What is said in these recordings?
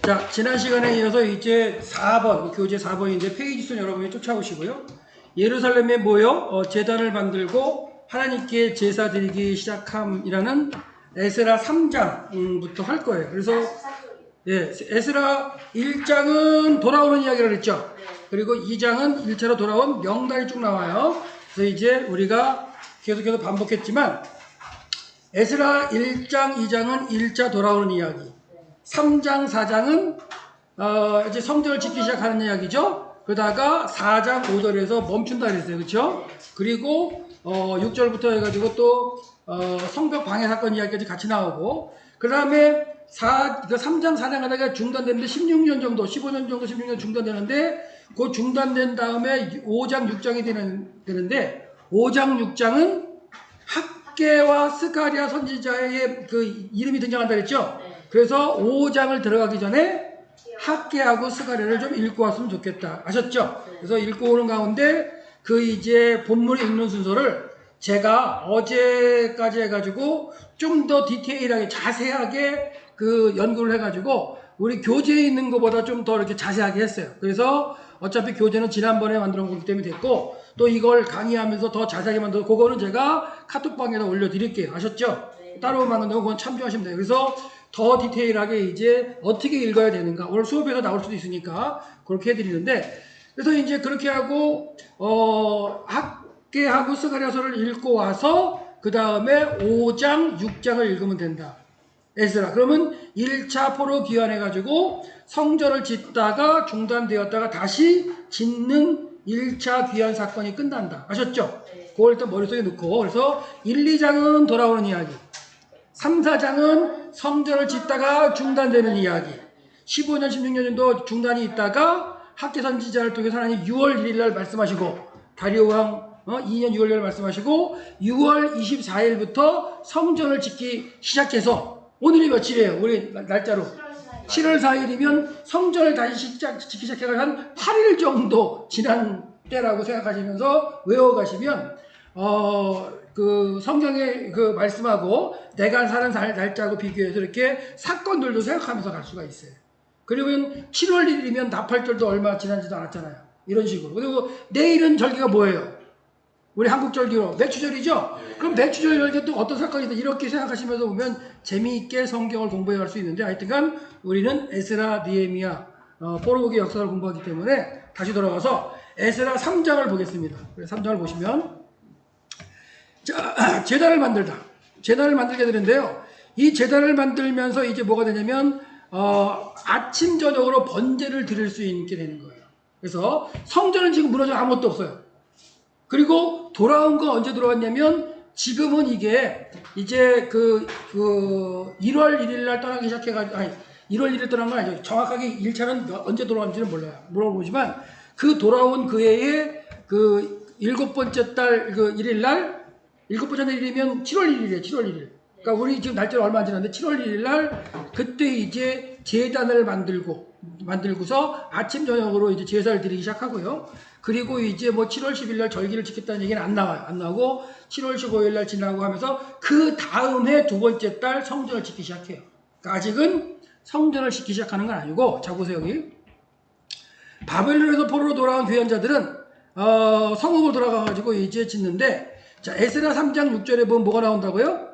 자, 지난 시간에 이어서 이제 4번, 교재 4번인데 페이지 수 여러분이 쫓아오시고요. 예루살렘에 모여 제단을 만들고 하나님께 제사 드리기 시작함이라는 에스라 3장부터 할 거예요. 그래서 예, 에스라 1장은 돌아오는 이야기를 했죠. 그리고 2장은 1차로 돌아온 명단이 쭉 나와요. 그래서 이제 우리가 계속해서 반복했지만 에스라 1장, 2장은 1차 돌아오는 이야기, 3장, 4장은 이제 성전을 짓기 시작하는 이야기죠. 그러다가 4장 5절에서 멈춘다 그랬어요. 그렇죠? 그리고 6절부터 해가지고 또 성벽 방해 사건 이야기까지 같이 나오고, 그 다음에 3장, 4장 하다가 중단되는데 16년 정도, 15년 정도, 16년 중단되는데, 그 중단된 다음에 5장, 6장이 되는데 5장, 6장은 학개와 스가랴 선지자의 그 이름이 등장한다 그랬죠? 그래서 5장을 들어가기 전에 학개하고 스가랴를 좀 읽고 왔으면 좋겠다. 아셨죠? 그래서 읽고 오는 가운데 그 이제 본문을 읽는 순서를 제가 어제까지 해가지고 좀 더 디테일하게 자세하게 그 연구를 해가지고 우리 교재에 있는 것보다 좀 더 이렇게 자세하게 했어요. 그래서 어차피 교재는 지난번에 만들어 놓은 거기 때문에 됐고, 또 이걸 강의하면서 더 자세하게 만들어, 그거는 제가 카톡방에다 올려드릴게요. 아셨죠? 따로 만든다고 그건 참조하시면 돼요. 그래서 더 디테일하게 이제 어떻게 읽어야 되는가, 오늘 수업에서 나올 수도 있으니까 그렇게 해드리는데, 그래서 이제 그렇게 하고 학개하고 스가랴서를 읽고 와서 그 다음에 5장, 6장을 읽으면 된다. 에스라. 그러면 1차 포로 귀환해가지고 성전을 짓다가 중단되었다가 다시 짓는 1차 귀환 사건이 끝난다. 아셨죠? 그걸 일단 머릿속에 넣고, 그래서 1, 2장은 돌아오는 이야기, 3, 4장은 성전을 짓다가 중단되는 이야기, 15년, 16년 정도 중단이 있다가 학개 선지자를 통해서 하나님 6월 1일 날 말씀하시고, 다리오 왕 2년 6월 1일 말씀하시고 6월 24일부터 성전을 짓기 시작해서, 오늘이 며칠이에요? 우리 날짜로 7월 4일이면 성전을 다시 짓기 시작해서 한 8일 정도 지난 때라고 생각하시면서 외워가시면 그 성경의 그 말씀하고 내가 사는 날짜하고 비교해서 이렇게 사건들도 생각하면서 갈 수가 있어요. 그러면 7월 1일이면 나팔절도 얼마 지나지도 않았잖아요. 이런 식으로. 그리고 내일은 절기가 뭐예요? 우리 한국 절기로 매추절이죠? 그럼 매추절에 또 어떤 사건이 있다, 이렇게 생각하시면서 보면 재미있게 성경을 공부해 갈 수 있는데, 하여튼간 우리는 에스라, 느헤미야, 포로기의 역사를 공부하기 때문에 다시 돌아와서 에스라 3장을 보겠습니다. 3장을 보시면, 자, 제단을 만들다. 제단을 만들게 되는데요. 이 제단을 만들면서 이제 뭐가 되냐면 아침 저녁으로 번제를 드릴 수 있게 되는 거예요. 그래서 성전은 지금 무너져 아무것도 없어요. 그리고 돌아온 건 언제 돌아왔냐면, 지금은 이게 이제 1월 1일 날 떠나기 시작해가지고, 1월 1일 떠난 건 아니죠. 정확하게 1차는 언제 돌아왔는지는 몰라요. 물어보지만 그 돌아온 그 해에 그 7번째 달 그 1일 날, 7번째 달 1일이면 7월 1일이에요. 7월 1일. 그러니까 우리 지금 날짜가 얼마 안 지났는데 7월 1일 날 그때 이제 제단을 만들고서 아침 저녁으로 이제 제사를 드리기 시작하고요. 그리고 이제 뭐 7월 10일 날 절기를 지켰다는 얘기는 안 나와요. 안 나오고 7월 15일 날 지나고 하면서 그 다음 해 2번째 달 성전을 짓기 시작해요. 그러니까 아직은 성전을 짓기 시작하는 건 아니고, 자 보세요. 여기 바벨론에서 포로로 돌아온 귀환자들은 성읍으로 돌아가가지고 이제 짓는데, 자 에스라 3장 6절에 보면 뭐가 나온다고요?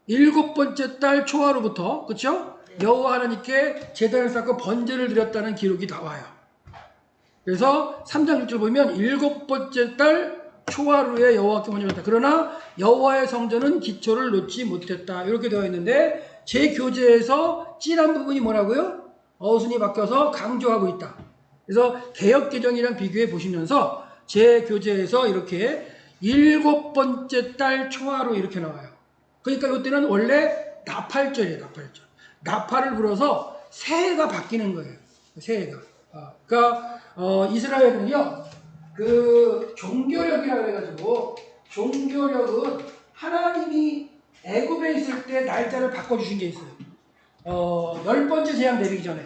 7번째 달 초하루부터, 그렇죠? 여호와 하나님께 제단을 쌓고 번제를 드렸다는 기록이 나와요. 그래서 3장 6절 보면 7번째 달 초하루에 여호와께 번제를 드렸다. 그러나 여호와의 성전은 기초를 놓지 못했다. 이렇게 되어 있는데, 제 교재에서 찐한 부분이 뭐라고요? 어순이 바뀌어서 강조하고 있다. 그래서 개역개정이랑 비교해 보시면서 제 교재에서 이렇게 7번째 달 초하루 이렇게 나와요. 그러니까 이때는 원래 나팔절이에요. 나팔절. 나팔을 불어서 새해가 바뀌는 거예요. 새해가. 그러니까 이스라엘은요, 그 종교력이라고 해가지고, 종교력은 하나님이 애굽에 있을 때 날짜를 바꿔주신 게 있어요. 10번째 재앙 내리기 전에,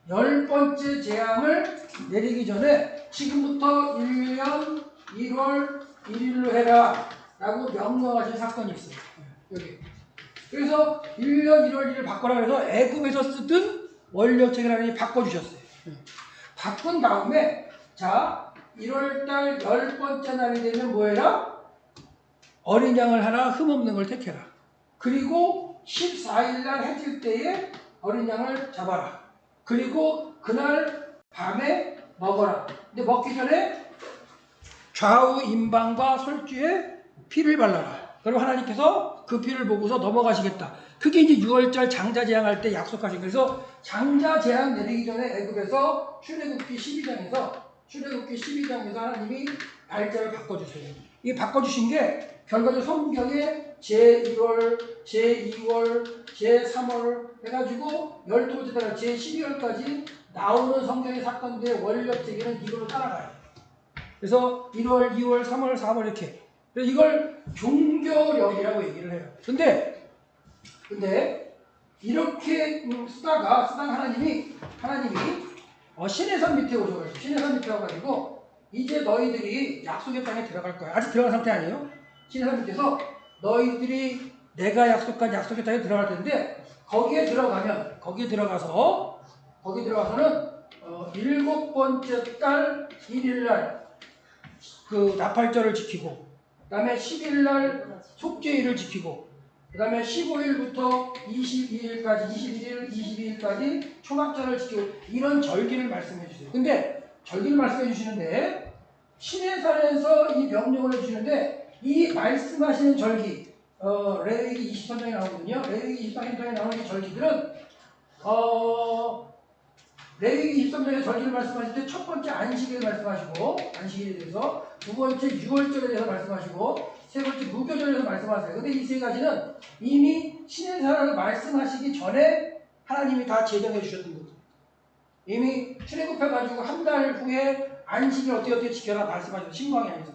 10번째 재앙을 내리기 전에 지금부터 1년 1월 1일로 해라 라고 명령하신 사건이 있어요. 여기. 그래서 1년 1월 1일 바꿔라 해서 애굽에서 쓰던 원력책을 하나님이 바꿔주셨어요. 바꾼 다음에 자 1월달 10번째 날이 되면 뭐해라? 어린 양을 하나 흠없는 걸 택해라. 그리고 14일날 해질 때에 어린 양을 잡아라. 그리고 그날 밤에 먹어라. 근데 먹기 전에 좌우 임방과 솔주에 피를 발라라. 그럼 하나님께서 그 피를 보고서 넘어가시겠다. 그게 이제 6월절 장자 재앙할 때 약속하신 거예요. 그래서 장자 재앙 내리기 전에 애굽에서 출애굽기 12장에서 하나님이 발자를 바꿔주세요. 이 바꿔주신 게 결과적으로 성경에 제1월, 제2월, 제3월 해가지고 12번째 달 제12월까지 나오는 성경의 사건들의 원력제기는 이걸로 따라가요. 그래서 1월, 2월, 3월, 4월 이렇게. 그래서 이걸 종교력이라고 얘기를 해요. 근데 이렇게 쓰다가 하나님이 신의 산 밑에 오셔가지고 신의 산 밑에 와가지고 이제 너희들이 약속의 땅에 들어갈 거야. 아직 들어간 상태 아니에요? 신의 산 밑에서 너희들이 내가 약속한 약속의 땅에 들어갈 텐데 거기에 들어가서는 7번째 달 1일날 그 나팔절을 지키고 그 다음에 10일날 속죄일을 지키고 그 다음에 15일부터 22일까지 초막절을 지키고 이런 절기를 말씀해 주세요. 근데 절기를 말씀해 주시는데 시내산에서 이 명령을 해주시는데 이 말씀하시는 절기 레위기 23장에 나오거든요. 레위기 23장에 나오는 이 절기들은 레위기 23장에 절기를 말씀하실 때 첫 번째 안식일을 말씀하시고 안식일에 대해서 두 번째 6월절에 대해서 말씀하시고 세 번째 무교절에 대해서 말씀하세요. 근데 이 세 가지는 이미 신의 사람을 말씀하시기 전에 하나님이 다 제정해 주셨던 거죠. 이미 출애굽해가지고 한 달 후에 안식일 어떻게 지켜라 말씀하셨어요. 신광야에서.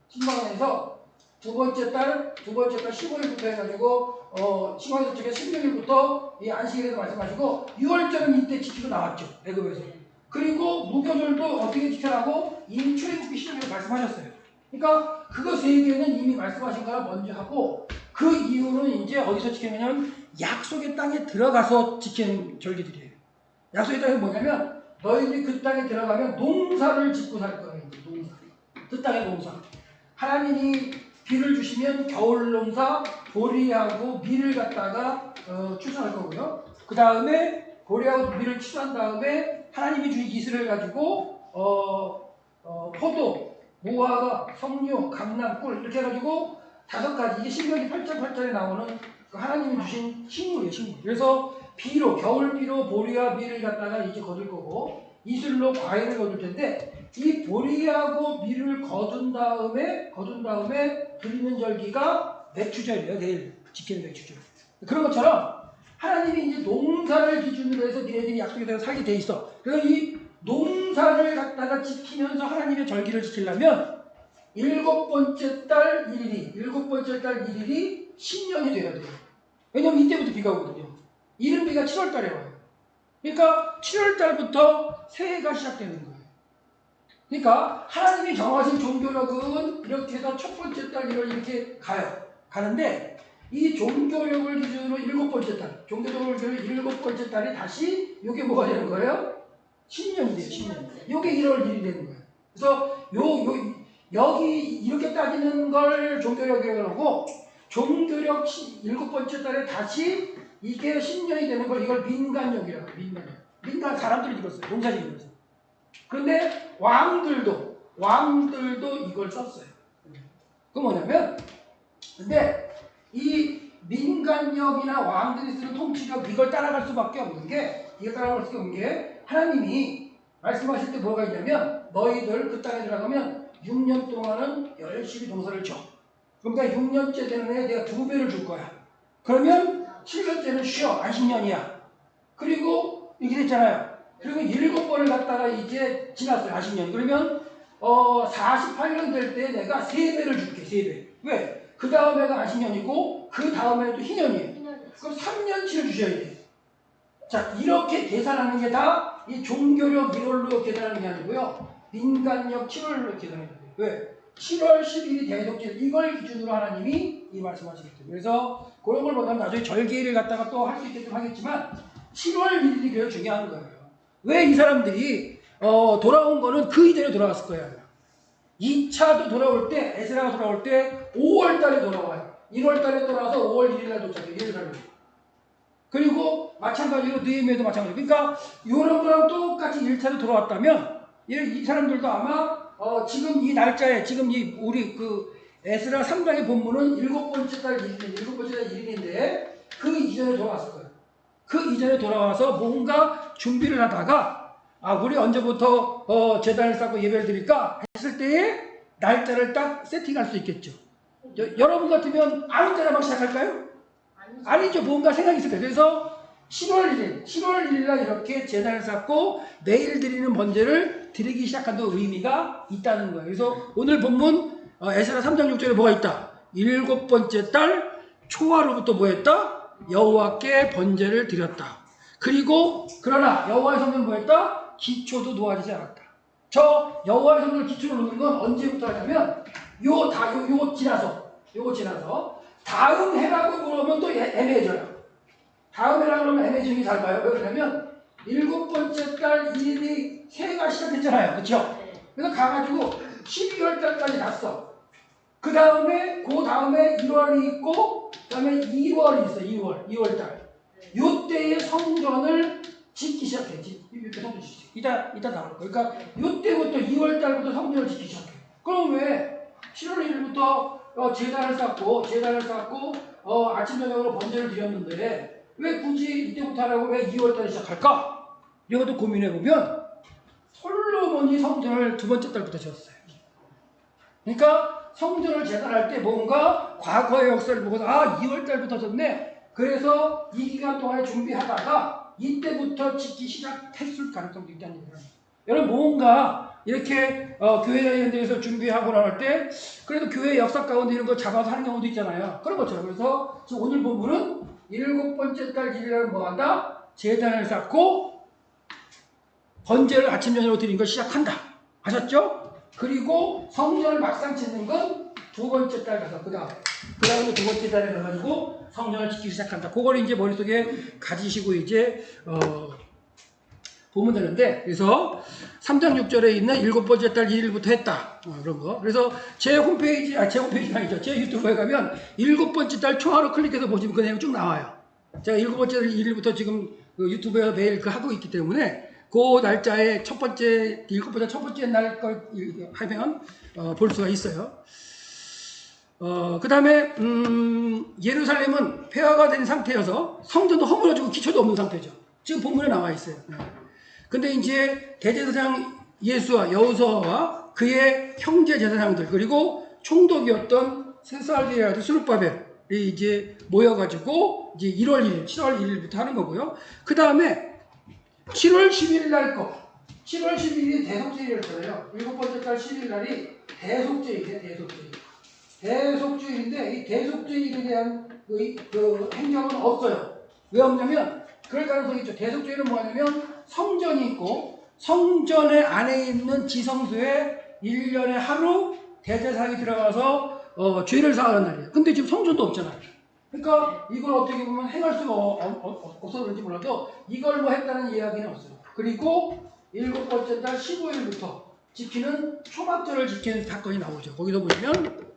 신광야에서 두 번째 달 15일부터 해가지고 신광야 쪽에 16일부터 이 안식일에서 말씀하시고 6월절은 이때 지키고 나왔죠. 애굽에서. 그리고 무교절도 어떻게 지켜라고 이미 출애굽기 시작에서 말씀하셨어요. 그러니까 그거 세 개는 이미 말씀하신 거라 먼저 하고 그 이유는 이제 어디서 지키냐면 약속의 땅에 들어가서 지키는 절기들이에요. 약속의 땅이 뭐냐면 너희들이 그 땅에 들어가면 농사를 짓고 살 거예요. 농사. 그 땅의 농사. 하나님이 비를 주시면 겨울 농사, 보리하고 밀을 갖다가 추수할 거고요. 그 다음에 보리하고 밀을 추수한 다음에 하나님이 주신 이슬을 가지고 포도, 무화과, 석류, 감람, 꿀 이렇게 해가지고 5가지 이게 신명기 8장 나오는 그 하나님이 주신 식물이에요. 식물. 그래서 비로 겨울비로 보리와 밀을 갖다가 이제 거둘 거고 이슬로 과일을 거둘 텐데 이 보리하고 밀을 거둔 다음에 드리는 절기가 맥추절이에요. 내일 지키는 맥추절. 그런 것처럼 하나님이 이제 농사를 기준으로 해서 니네들이 약속에 대해서 살게 돼 있어. 그래서 이 농사를 갖다가 지키면서 하나님의 절기를 지키려면 7번째 달 1일이 신년이 돼야 돼요. 왜냐면 이때부터 비가 오거든요. 이른 비가 7월 달에 와요. 그러니까 7월 달부터 새해가 시작되는 거예요. 그러니까 하나님이 정하신 종교력은 이렇게 해서 첫 번째 달 1월 이렇게 가는데 이 종교력을 기준으로 7번째 달, 종교력을 기준으로 7번째 달이 다시 이게 뭐가 되는 거예요? 신년이 돼요, 신년. 이게 1월 1일이 되는 거예요. 그래서 여기 이렇게 따지는 걸 종교력이라고 하고 종교력 7번째 달에 다시 이게 신년이 되는 걸 이걸 민간력이라고 해요. 민간 사람들이 들었어요. 농사지으면서. 그런데 왕들도 이걸 썼어요. 그 뭐냐면 근데 이 민간력이나 왕들이 쓰는 통치력 이걸 따라갈 수밖에 없는 게 하나님이 말씀하실 때 뭐가 있냐면 너희들 그 땅에 들어가면 6년 동안은 열심히 농사를 줘. 그러니까 6년째 되는 애 내가 2배를 줄 거야. 그러면 7년째는 쉬어. 안식년이야. 그리고 이렇게 됐잖아요. 그리고 7번을 갖다가 이제 지났어요. 안식년. 그러면 48년 될 때 내가 3배를 줄게. 3배. 왜? 그 다음에가 안식년이고 그 다음에는 또 희년이에요. 그럼 3년치를 주셔야 돼. 자, 이렇게 계산하는 게 다 이 종교력 1월로 계산하는 게 아니고요. 민간력 7월로 계산해야 돼요. 왜? 7월 10일이 대속절 이걸 기준으로 하나님이 이 말씀하시기 때문에 그래서 그런 걸 보면 나중에 절기를 갖다가 또 할 수 있게끔 하겠지만 7월 1일이 그래서 중요한 거예요. 왜 이 사람들이 돌아온 거는 그 이전에 돌아왔을 거예요. 2차도 돌아올 때, 에스라가 돌아올 때 5월 달에 돌아와요. 1월 달에 돌아와서 5월 1일 날 도착해요. 예루살렘. 그리고 마찬가지로 느헤미야도 마찬가지로. 그러니까 이런 거랑 똑같이 1차로 돌아왔다면 이 사람들도 아마 지금 이 날짜에 지금 우리 그 에스라 3장의 본문은 7번째 달 1일인데 그 이전에 돌아왔을 거예요. 그 이전에 돌아와서 뭔가 준비를 하다가 우리 언제부터 제단을 쌓고 예배를 드릴까 했을 때에 날짜를 딱 세팅할 수 있겠죠. 여러분 같으면 아무 때나 막 시작할까요? 아니죠. 뭔가 생각이 있을 거예요. 그래서 7월 1일 날 이렇게 제단을 쌓고 내일 드리는 번제를 드리기 시작한다는 의미가 있다는 거예요. 그래서 오늘 본문 에스라 3장 6절에 뭐가 있다? 7번째 달 초하루부터 뭐 했다? 여호와께 번제를 드렸다. 그리고 그러나 여호와의 성전은 뭐 했다? 기초도 놓아지지 않았다. 저 여호와의 성전을 기초를 놓는 건 언제부터 하냐면 요거 지나서 다음 해라고 그러면 또 애매해져요. 다음 해라고 그러면 애매해지는 게 잘 봐요. 왜 그러냐면 7번째 달 1일이 새해가 시작했잖아요. 그렇죠? 그래서 가가지고 12월 달까지 갔어. 그 다음에 1월이 있고 그 다음에 2월이 있어. 2월 달. 요때에 성전을 짓기 시작해. 이렇게 성전 짓기. 이따 나올 거야. 그러니까 요때부터 2월 달부터 성전을 짓기 시작해. 그럼 왜 7월 1일부터 제단을 쌓고 아침 저녁으로 번제를 드렸는데 왜 굳이 이때부터 하라고 왜 2월 달에 시작할까? 이것도 고민해 보면 솔로몬이 성전을 2번째 달부터 지었어요. 그러니까 성전을 제단할 때 뭔가 과거의 역사를 보고서 2월 달부터 졌네. 그래서 이 기간 동안에 준비하다가 이때부터 짓기 시작했을 가능성도 있다는 얘기예요. 여러분 뭔가 이렇게 교회나 이런 데에서 준비하고 나올 때 그래도 교회 역사 가운데 이런 거 잡아서 하는 경우도 있잖아요. 그런 것처럼. 그래서 지금 오늘 본문은 7번째 달 1일날 뭐한다? 제단을 쌓고 번제를 아침 저녁으로 드린 걸 시작한다. 아셨죠? 그리고 성전을 막상 짓는 건 2번째 달 가서 그 다음에 2번째 달에 가가지고 성전을 짓기 시작한다. 그걸 이제 머릿속에 가지시고 이제 보면 되는데, 그래서 3장 6절에 있는 7번째 달 1일부터 했다. 그런 거. 그래서 제 홈페이지가 아니죠. 제 유튜브에 가면 7번째 달 초하루 클릭해서 보시면 그 내용 쭉 나와요. 제가 7번째 달 1일부터 지금 그 유튜브에서 매일 하고 있기 때문에 그 날짜에 7번째 날 걸 하면 볼 수가 있어요. 그 다음에 예루살렘은 폐허가 된 상태여서 성전도 허물어지고 기초도 없는 상태죠. 지금 본문에 나와 있어요. 근데 이제 대제사장 예수와 여호수아와 그의 형제 제사장들 그리고 총독이었던 세살디엘의 아들 스룹바벨이 이제 모여가지고 이제 7월 1일부터 하는 거고요. 그 다음에 7월 10일 날 거. 7월 10일이 대속죄일이었어요. 7번째 달 10일 날이 대속죄일이에요. 대속죄일인데 이 대속죄일에 대한 그 행정은 없어요. 왜 없냐면 그럴 가능성이 있죠. 대속죄일은 뭐냐면 성전이 있고 성전의 안에 있는 지성소에 1년에 하루 대제사장이 들어가서 죄를 사하는 날이에요. 근데 지금 성전도 없잖아요. 그러니까 이걸 어떻게 보면 행할 수가 없어서 그런지 몰라도 이걸 뭐 했다는 이야기는 없어요. 그리고 7번째 달 15일부터 지키는 초막절을 지키는 사건이 나오죠. 거기서 보시면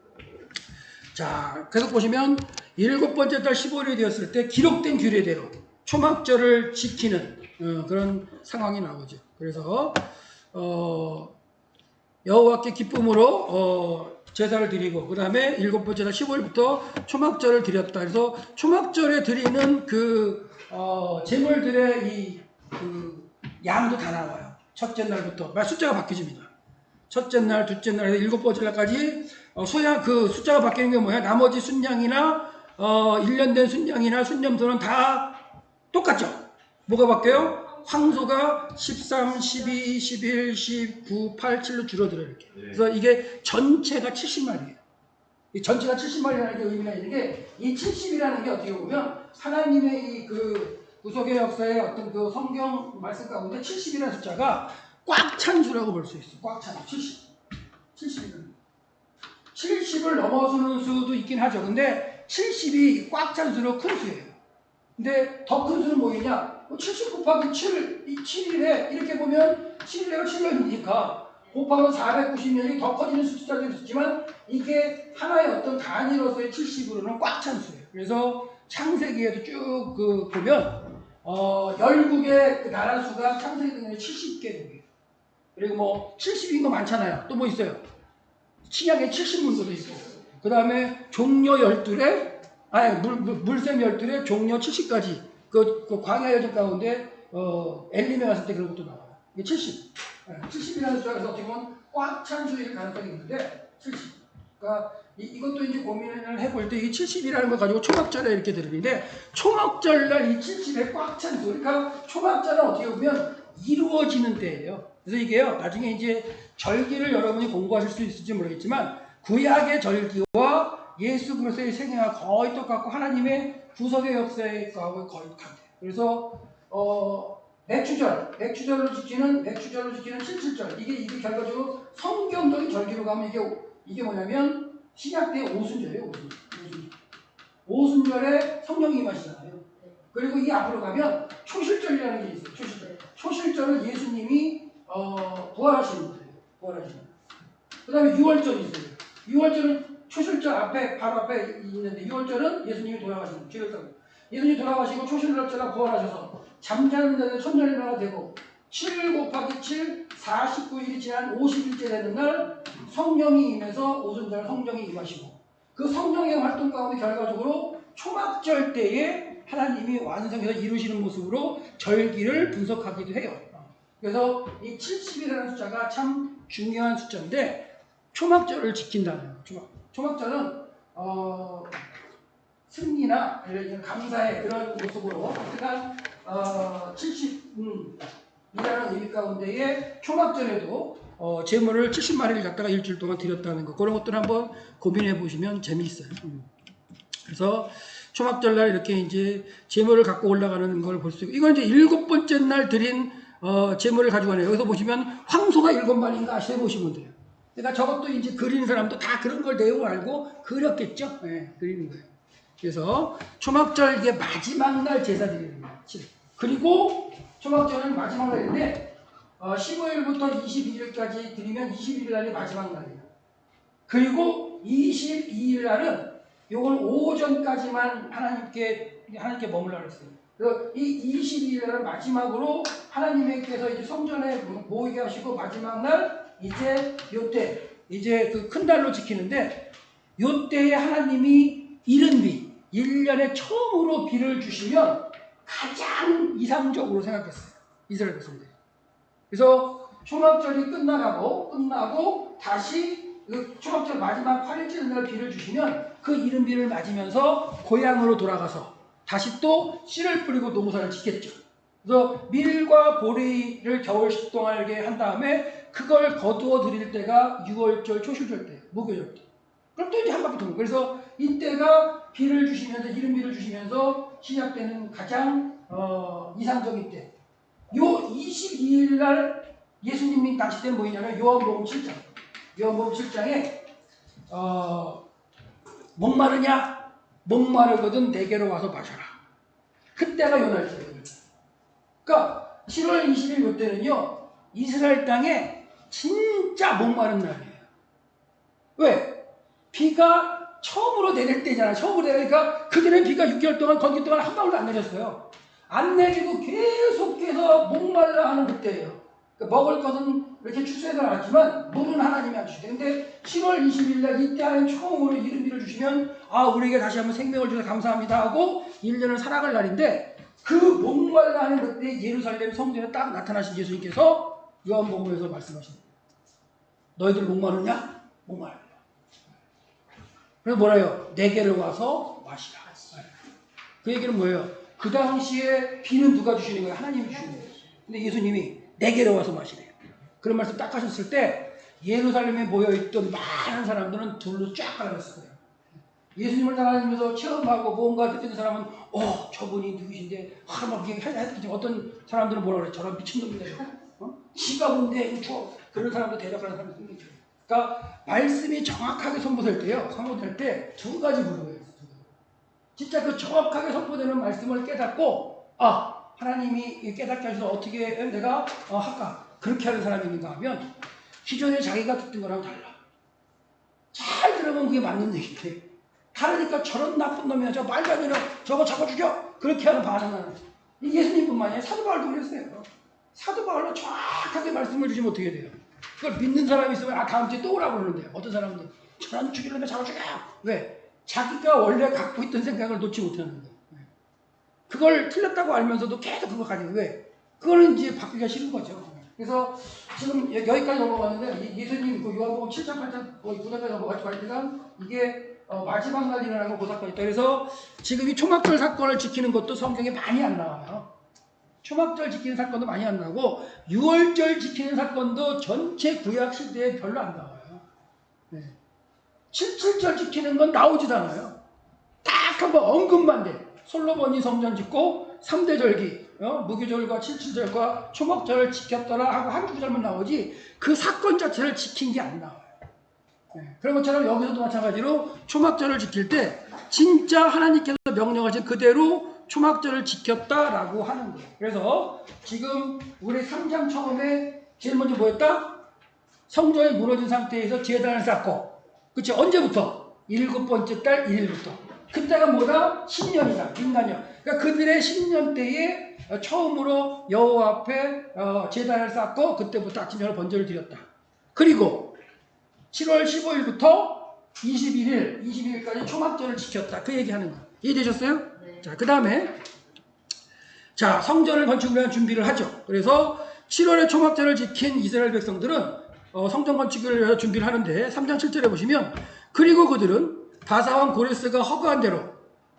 자, 계속 보시면 7번째 달 15일이 되었을 때 기록된 규례대로 초막절을 지키는 그런 상황이 나오죠. 그래서 여호와께 기쁨으로 제사를 드리고 그 다음에 7번째 달 15일부터 초막절을 드렸다. 그래서 초막절에 드리는 그 제물들의 그 양도 다 나와요. 첫째 날부터 숫자가 바뀌집니다. 첫째 날, 둘째 날, 7번째 날까지 그 숫자가 바뀌는 게 뭐야? 나머지 순양이나 1년 된 순양이나 순념소는 다 똑같죠? 뭐가 바뀌어요? 황소가 13, 12, 11, 19, 8, 7로 줄어들어요. 이렇게. 그래서 이게 전체가 70마리예요. 이 전체가 70마리라는 게 의미가 있는 게 이 70이라는 게 어떻게 보면 하나님의 이 그 구속의 역사의 어떤 그 성경 말씀 가운데 70이라는 숫자가 꽉 찬 수라고 볼 수 있어요. 꽉 찬 수. 70이라는 70을 넘어서는 수도 있긴 하죠. 근데 70이 꽉 찬 수로 큰 수예요. 근데 더 큰 수는 뭐겠냐? 70 곱하기 7, 7일에 이렇게 보면 7일에가 7년이니까 곱하면 490년이 더 커지는 숫자도 있었지만 이게 하나의 어떤 단위로서의 70으로는 꽉 찬 수예요. 그래서 창세기에도 쭉 보면 열국의 그 나라 수가 창세기 등에 70개국이에요. 그리고 뭐 70인 거 많잖아요. 또 뭐 있어요? 신약에 70문서도 있고, 그 다음에 종려 12에, 물샘 12에 종려 70까지, 그 광야 여정 가운데, 엘림에 갔을 때 그런 것도 나와요. 이게 70. 70이라는 숫자가 어떻게 보면 꽉 찬 수일 가능성이 있는데, 70. 그러니까 이것도 이제 고민을 해볼 때 이 70이라는 걸 가지고 초막절에 이렇게 들으는데, 초막절날 이 70에 꽉 찬 수, 그러니까 초막절은 어떻게 보면 이루어지는 때예요. 그래서 이게요, 나중에 이제 절기를 여러분이 공부하실 수 있을지 모르겠지만, 구약의 절기와 예수 그리스도의 생애와 거의 똑같고, 하나님의 구속의 역사하고 거의 같아요. 그래서, 맥주절로 지키는 77절. 이게 결과적으로 성경적인 절기로 가면 이게 뭐냐면, 신약 때 오순절이에요, 오순절에 성령이 임하시잖아요. 그리고 이 앞으로 가면 초실절이라는 게 있어요. 초실절은 예수님이 부활하시는 거예요. 그 다음에 6월절이 있어요. 6월절은 초실절 앞에, 바로 앞에 있는데, 6월절은 예수님이 돌아가시는 거예요. 예수님이 돌아가시고 초실절날 부활하셔서 잠자는 자는 천년일마가 되고 7 곱하기 7, 49일이 지난 50일째 되는 날 성령이 임해서 오순절 성령이 임하시고, 그 성령의 활동 가운데 결과적으로 초막절 때에 하나님이 완성해서 이루시는 모습으로 절기를 분석하기도 해요. 그래서 이 70이라는 숫자가 참 중요한 숫자인데, 초막절을 지킨다는 거예요. 초막절은 승리나 감사의 그런 모습으로, 그러니까 70이라는 의미 가운데에 초막절에도 제물을 70마리를 갖다가 일주일 동안 드렸다는 거, 그런 것들 한번 고민해 보시면 재미있어요. 그래서 초막절날 이렇게 이제 제물을 갖고 올라가는 걸 볼 수 있고, 이건 이제 7번째 날 드린 제물을 가지고 가네요. 여기서 보시면 황소가 7마리인가 세 보시면 돼요. 그러니까 저것도 이제 그리는 사람도 다 그런 걸 내용을 알고 그렸겠죠. 네, 그리는 거예요. 그래서 초막절 이게 마지막 날 제사 드리는 거예요. 그리고 초막절은 마지막 날인데 15일부터 21일까지 드리면 21일 날이 마지막 날이에요. 그리고 22일 날은 요걸 오전까지만 하나님께 머물러 그랬어요. 그래서 이 22일 날은 마지막으로 하나님께서 이제 성전에 모이게 하시고, 마지막 날 이제 요때 이제 그 큰 달로 지키는데, 요때에 하나님이 이른 비, 1년에 처음으로 비를 주시면 가장 이상적으로 생각했어요. 이스라엘 백성들이. 그래서 초막절이 끝나고 다시 그 초막절 마지막 8일째 날 비를 주시면 그 이른 비를 맞으면서 고향으로 돌아가서 다시 또 씨를 뿌리고 농사를 짓겠죠. 그래서 밀과 보리를 겨울 동안에 한 다음에 그걸 거두어 드릴 때가 6월절 초실절 때, 무교절 때. 그럼 또 이제 한 바퀴 도는 거예요. 그래서 이때가 비를 주시면서, 이른 비를 주시면서 시작되는 가장 이상적인 때. 요 22일 날 예수님이 낚시 때는 뭐냐면 요한복음 7장. 요한복음 7장에 목마르냐? 목마르거든 내게로 와서 마셔라. 그때가 요날이에요. 그러니까 7월 20일 요때는요, 이스라엘 땅에 진짜 목마른 날이에요. 왜? 비가 처음으로 내릴 때잖아요. 처음으로 내리니까 그전에 비가 6개월 동안, 건기 동안 한 방울도 안 내렸어요. 안 내리고 계속해서 목말라 하는 그때예요. 그러니까 먹을 것은 이렇게 출세도 않았지만 물은 하나님이 안 주시대. 근데 7월 20일 날 이때 하나님 처음으로 이른 비를 주시면, 우리에게 다시 한번 생명을 주셔서 감사합니다 하고 1년을 살아갈 날인데, 그 목말라 하는 그때 예루살렘 성전에 딱 나타나신 예수님께서 요한복음에서 말씀하십니다. 너희들 목마르냐? 목마르냐. 그래서 뭐라요? 내게로 와서 마시라. 그 얘기는 뭐예요? 그 당시에 비는 누가 주시는 거예요? 하나님이 주시는 거예요. 근데 예수님이 내게로 와서 마시래요. 그런 말씀 딱 하셨을 때 예루살렘에 모여있던 많은 사람들은 둘로 쫙 갈라졌을 거예요. 예수님을 따라다니면서 체험하고 뭔가 듣는 사람은 저분이 누구신데 막 얘기하지. 어떤 사람들은 뭐라 그래? 저런 미친놈이네. 지가 뭔데 그런 사람도 대답하는 사람도 생기죠. 그러니까 말씀이 정확하게 선포될 때요, 선포될 때 두 가지 부류예요. 진짜 그 정확하게 선포되는 말씀을 깨닫고 하나님이 깨닫게 하셔서 어떻게 내가 할까? 그렇게 하는 사람인가 하면 기존에 자기가 듣던 거랑 달라. 잘 들으면 그게 맞는 얘기인데 다르니까 저런 나쁜 놈이야. 저 말도 안 되는 저거 잡아 죽여. 그렇게 하는 반응은 예수님뿐만 아니라 사도 바울도 그랬어요. 사도 바울로 정확하게 말씀을 주시면 어떻게 돼요? 그걸 믿는 사람이 있으면 다음 주에 또 오라고 그러는데요. 어떤 사람은 저런 죽이려면 잡아 죽여. 왜? 자기가 원래 갖고 있던 생각을 놓지 못하는 거예요. 그걸 틀렸다고 알면서도 계속 그거 가지고 왜? 그거는 이제 바꾸기가 싫은 거죠. 그래서 지금 여기까지 넘어갔는데 예수님 그 요한복음 7장 8장 9장까지 넘어가지고 할 때가 이게 마지막 날 일어나고 그 사건이 있다. 그래서 지금 이 초막절 사건을 지키는 것도 성경에 많이 안 나와요. 초막절 지키는 사건도 많이 안 나오고 6월절 지키는 사건도 전체 구약 시대에 별로 안 나와요. 네. 7.7절 지키는 건 나오지도 않아요. 딱 한번 언급만 돼. 솔로몬이 성전 짓고 3대 절기, 무교절과 7.7절과 초막절을 지켰더라 하고 한 구절만 나오지 그 사건 자체를 지킨 게 안 나와요. 네. 그런 것처럼 여기서도 마찬가지로 초막절을 지킬 때 진짜 하나님께서 명령하신 그대로 초막절을 지켰다라고 하는 거예요. 그래서 지금 우리 3장 처음에 제일 먼저 뭐였다? 성전이 무너진 상태에서 제단을 쌓고, 그치? 언제부터? 7번째 달 1일부터. 그때가 뭐다? 신년이다. 민간년. 그러니까 그들의 신년 때에 처음으로 여호와 앞에 제단을 쌓고 그때부터 아침저녁 번제를 드렸다. 그리고 7월 15일부터 21일까지 초막절을 지켰다. 그 얘기하는 거예요. 이해되셨어요? 네. 자, 그 다음에 자, 성전을 건축을 위한 준비를 하죠. 그래서 7월에 초막절을 지킨 이스라엘 백성들은 성전 건축을 위해서 준비를 하는데 3장 7절에 보시면 그리고 그들은 바사왕 고레스가 허가한 대로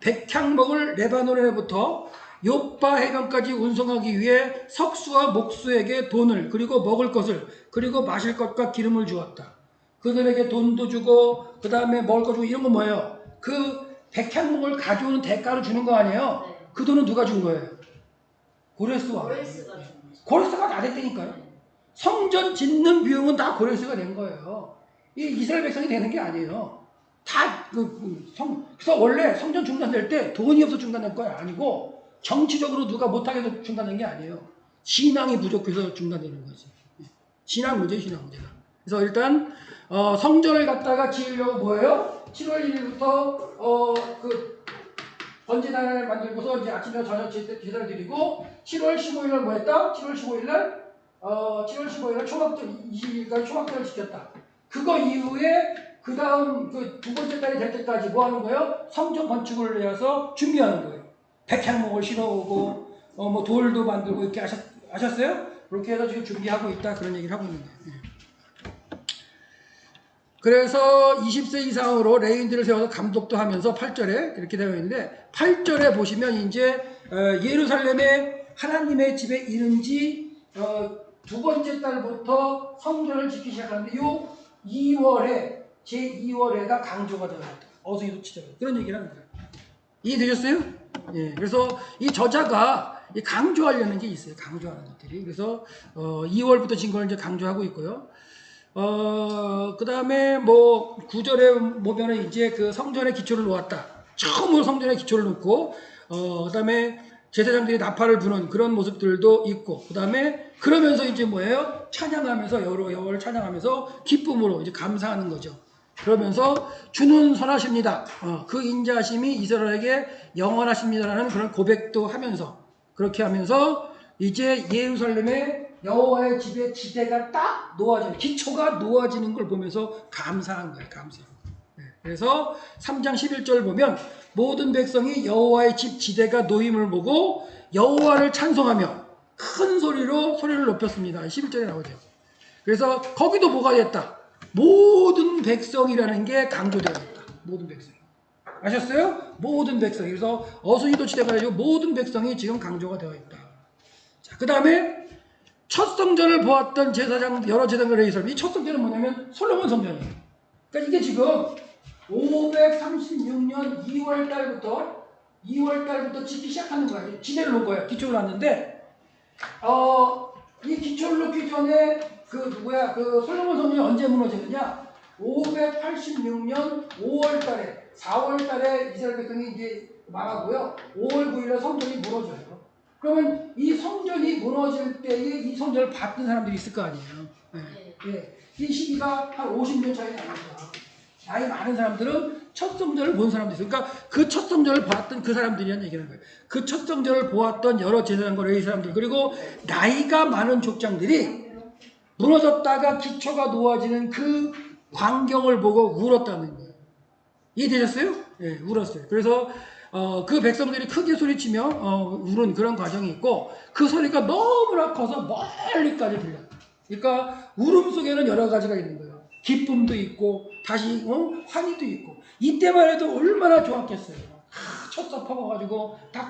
백향목을 레바논에부터 요빠 해변까지 운송하기 위해 석수와 목수에게 돈을 그리고 먹을 것을 그리고 마실 것과 기름을 주었다. 그들에게 돈도 주고 그 다음에 먹을 거 주고 이런 건 뭐예요? 그 백향목을 가져오는 대가로 주는 거 아니에요? 네. 그 돈은 누가 준 거예요? 고레스가 다 냈다니까요. 성전 짓는 비용은 다 고레스가 낸 거예요. 이 이스라엘 백성이 되는 게 아니에요. 다 그래서 원래 성전 중단될 때 돈이 없어 중단된 거야 아니고 정치적으로 누가 못하게 해서 중단된 게 아니에요. 신앙이 부족해서 중단되는 거지. 신앙 문제, 신앙 문제가. 그래서 일단 성전을 갖다가 지으려고 뭐예요? 7월 1일부터 그 번제단을 만들고서 이제 아침에 저녁 제사를 드리고 7월 15일날 뭐 했다? 7월 15일날 초막절 20일까지 초막절을 지켰다. 그거 이후에 그 다음 그 두 번째 달이 될 때까지 뭐 하는 거예요? 성전 건축을 위해서 준비하는 거예요. 백향목을 실어오고 뭐 돌도 만들고 이렇게 아셨어요? 그렇게 해서 지금 준비하고 있다 그런 얘기를 하고 있는 거예요. 그래서 20세 이상으로 레위인들을 세워서 감독도 하면서 8절에 이렇게 되어 있는데 8절에 보시면 이제 예루살렘에 하나님의 집에 이른 지 두 번째 달부터 성전을 짓기 시작하는데 요 2월에 제2월에가 강조가 되어 있다. 어성이도 치자 그런 얘기를 하는 거예요. 이해되셨어요? 예. 그래서 이 저자가 강조하려는 게 있어요. 강조하는 것들이. 그래서 2월부터 진 걸 이제 강조하고 있고요. 그 다음에 뭐 9절에 보면은 이제 그 성전의 기초를 놓았다. 처음으로 성전의 기초를 놓고, 그 다음에 제사장들이 나팔을 부는 그런 모습들도 있고, 그 다음에 그러면서 이제 뭐예요? 찬양하면서, 여호와를 찬양하면서 기쁨으로 이제 감사하는 거죠. 그러면서 주는 선하십니다. 그 인자하심이 이스라엘에게 영원하십니다라는 그런 고백도 하면서, 그렇게 하면서 이제 예루살렘에 여호와의 집에 지대가 딱 놓아지는, 기초가 놓아지는 걸 보면서 감사한 거예요. 감사. 네. 그래서 3장 11절 보면 모든 백성이 여호와의 집 지대가 놓임을 보고 여호와를 찬송하며 큰 소리로 소리를 높였습니다. 11절에 나오죠. 그래서 거기도 뭐가 됐다? 모든 백성이라는 게 강조되어 있다. 모든 백성. 아셨어요? 모든 백성이. 그래서 어순이도 지대가 되고 모든 백성이 지금 강조가 되어 있다. 자, 그 다음에 첫 성전을 보았던 제사장, 여러 제사장들의 예술. 이 첫 성전은 뭐냐면 솔로몬 성전이에요. 그러니까 이게 지금 536년 2월 달부터 짓기 시작하는 거예요. 지대를 놓은 거예요. 기초를 놨는데, 이 기초를 놓기 전에 그 솔로몬 성전이 언제 무너지느냐? 586년 5월 달에, 4월 달에 이스라엘 백성이 이제 망하고요. 5월 9일에 성전이 무너져요. 그러면 이 성전이 무너질 때에 이 성전을 봤던 사람들이 있을 거 아니에요. 예. 이 시기가 한 50년 차이 납니다. 나이 많은 사람들은 첫 성전을 본 사람도 있어요. 그러니까 그 첫 성전을 보았던 그 사람들이란 얘기하는 거예요. 그 첫 성전을 보았던 여러 제사장과 레위 사람들, 그리고 나이가 많은 족장들이 무너졌다가 기초가 놓아지는 그 광경을 보고 울었다는 거예요. 이해되셨어요? 예, 울었어요. 그래서 그 백성들이 크게 소리치며 울은 그런 과정이 있고, 그 소리가 너무나 커서 멀리까지 들려요. 그러니까 울음 속에는 여러 가지가 있는 거예요. 기쁨도 있고 다시 환희도 있고. 이때만 해도 얼마나 좋았겠어요. 첫사 퍼가지고 다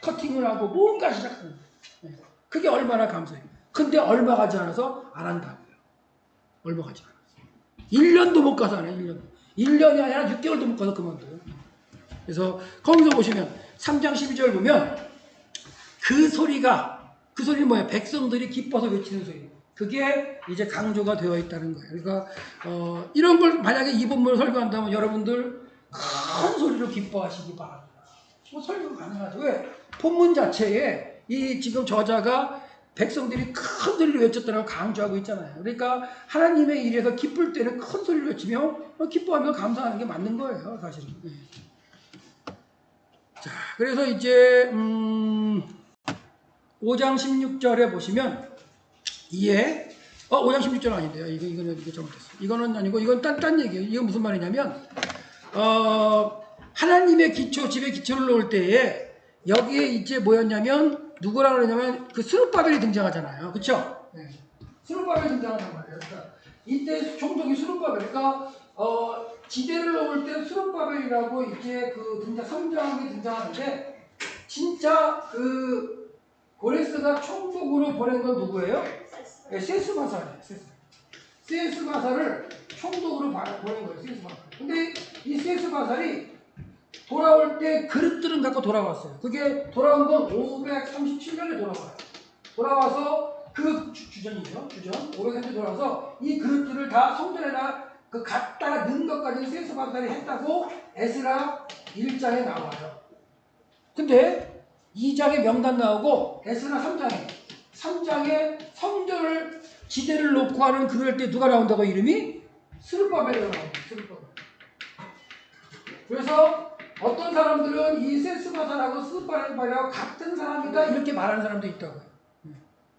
커팅을 하고 뭔가 시작하는 거예요. 그게 얼마나 감사해요. 근데 얼마 가지 않아서 안 한다고요. 얼마 가지 않아서 1년도 못 가서 안 해요. 1년이 아니라 6개월도 못 가서 그만둬요. 그래서 거기서 보시면 3장 12절 보면 그 소리는 뭐예요? 백성들이 기뻐서 외치는 소리. 그게 이제 강조가 되어 있다는 거예요. 그러니까 이런 걸 만약에 이 본문을 설교한다면 여러분들 큰 소리로 기뻐하시기 바랍니다. 뭐 설교가 가능하죠. 왜? 본문 자체에 이 지금 저자가 백성들이 큰 소리로 외쳤다는 걸 강조하고 있잖아요. 그러니까 하나님의 일에서 기쁠 때는 큰 소리로 외치며 기뻐하며 감사하는 게 맞는 거예요, 사실은. 자, 그래서 이제 5장 16절에 보시면 5장 16절 아닌데요. 이거 잘못했어요. 이거는 아니고 이건 딴 얘기예요. 이건 무슨 말이냐면 하나님의 기초, 집에 기초를 놓을 때에 여기에 이제 뭐였냐면 누구라고 그러냐면 그 스룹바벨이 등장하잖아요. 그쵸? 네. 스룹바벨이 등장하는 거예요. 그러니까 이때 총독이 스룹바벨. 그러니까 지대를 놓을 때 스룹바벨이라고 이제 그 성장이 등장하는데 진짜 그 고레스가 총독으로 보낸 건 누구예요? 네, 세스바살이에요. 세스바살을 총독으로 보낸 거예요. 세스바살. 근데 이 세스바살이 돌아올 때 그릇들은 갖고 돌아왔어요. 그게 돌아온 건 537년에 돌아와요. 돌아와서 그 주전이죠. 주전. 530년에 돌아와서 이 그릇들을 다 성전에다 갖다가 넣은 것까지 세스바살이 했다고 에스라 1장에 나와요. 근데 2장에 명단 나오고 에스라 3장에 성전을 지대를 놓고 하는 그럴 때 누가 나온다고 이름이? 스룹바벨이라고 나옵니다. 스룹바벨. 그래서 어떤 사람들은 이 세스바살하고 스룹바벨하고 같은 사람이다 이렇게 말하는 사람도 있다고요.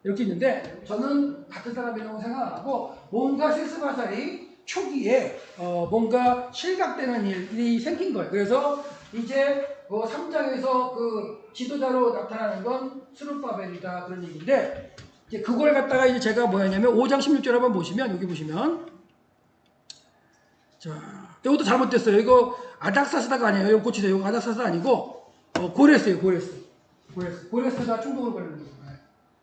이렇게 있는데 저는 같은 사람이라고 생각 안 하고 뭔가 세스바살이 초기에 뭔가 실각되는 일이 생긴 거예요. 그래서 이제 3장에서 그 지도자로 나타나는 건 스룹바벨이다 그런 얘기인데 이제 그걸 갖다가 이제 제가 뭐였냐면 5장 16절 한번 보시면 여기 보시면 자 이것도 잘못됐어요. 이거 아닥사스다가 아니에요. 이거 고치세요. 이거 아닥사스 아니고 고레스예요. 고레스가 충동을 걸리는 거예요.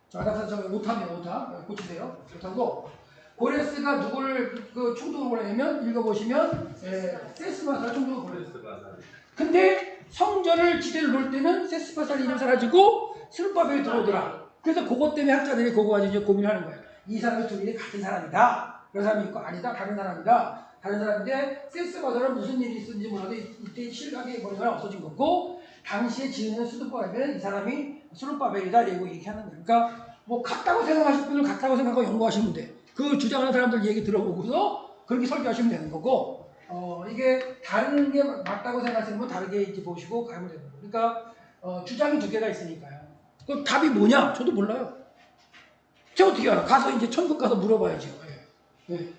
자, 아닥사스 저기 오타네요. 오타 고치세요. 오타고 고레스가 누구를 그 충동을 걸리냐면 읽어보시면 세스바살 충동을 걸렸어요. 근데 성전을 지대를 놓을 때는 세스바살 이름 사라지고 스룹바벨이 들어오더라. 그래서 그것 때문에 학자들이 그거 가지고 이제 고민하는 거예요. 이 사람이 둘이 같은 사람이다. 그런 사람이 있고 아니다. 다른 사람이다. 다른 사람인데 세스바살은 무슨 일이 있었는지 몰라도 이때 실각이 머리가 없어진 거고 당시에 지은 스룹바벨은 이 사람이 스룹바벨이다. 이러고 얘기하는 거예요. 그러니까 뭐 같다고 생각하실 분은 같다고 생각하고 연구하시면 돼. 그 주장하는 사람들 얘기 들어보고서 그렇게 설교하시면 되는 거고 이게 다른 게 맞다고 생각하시는 분 다르게 이제 보시고 가면 되는 거예요. 그러니까 주장이 두 개가 있으니까요. 그럼 답이 뭐냐? 저도 몰라요. 제가 어떻게 알아? 가서 이제 천국 가서 물어봐야지.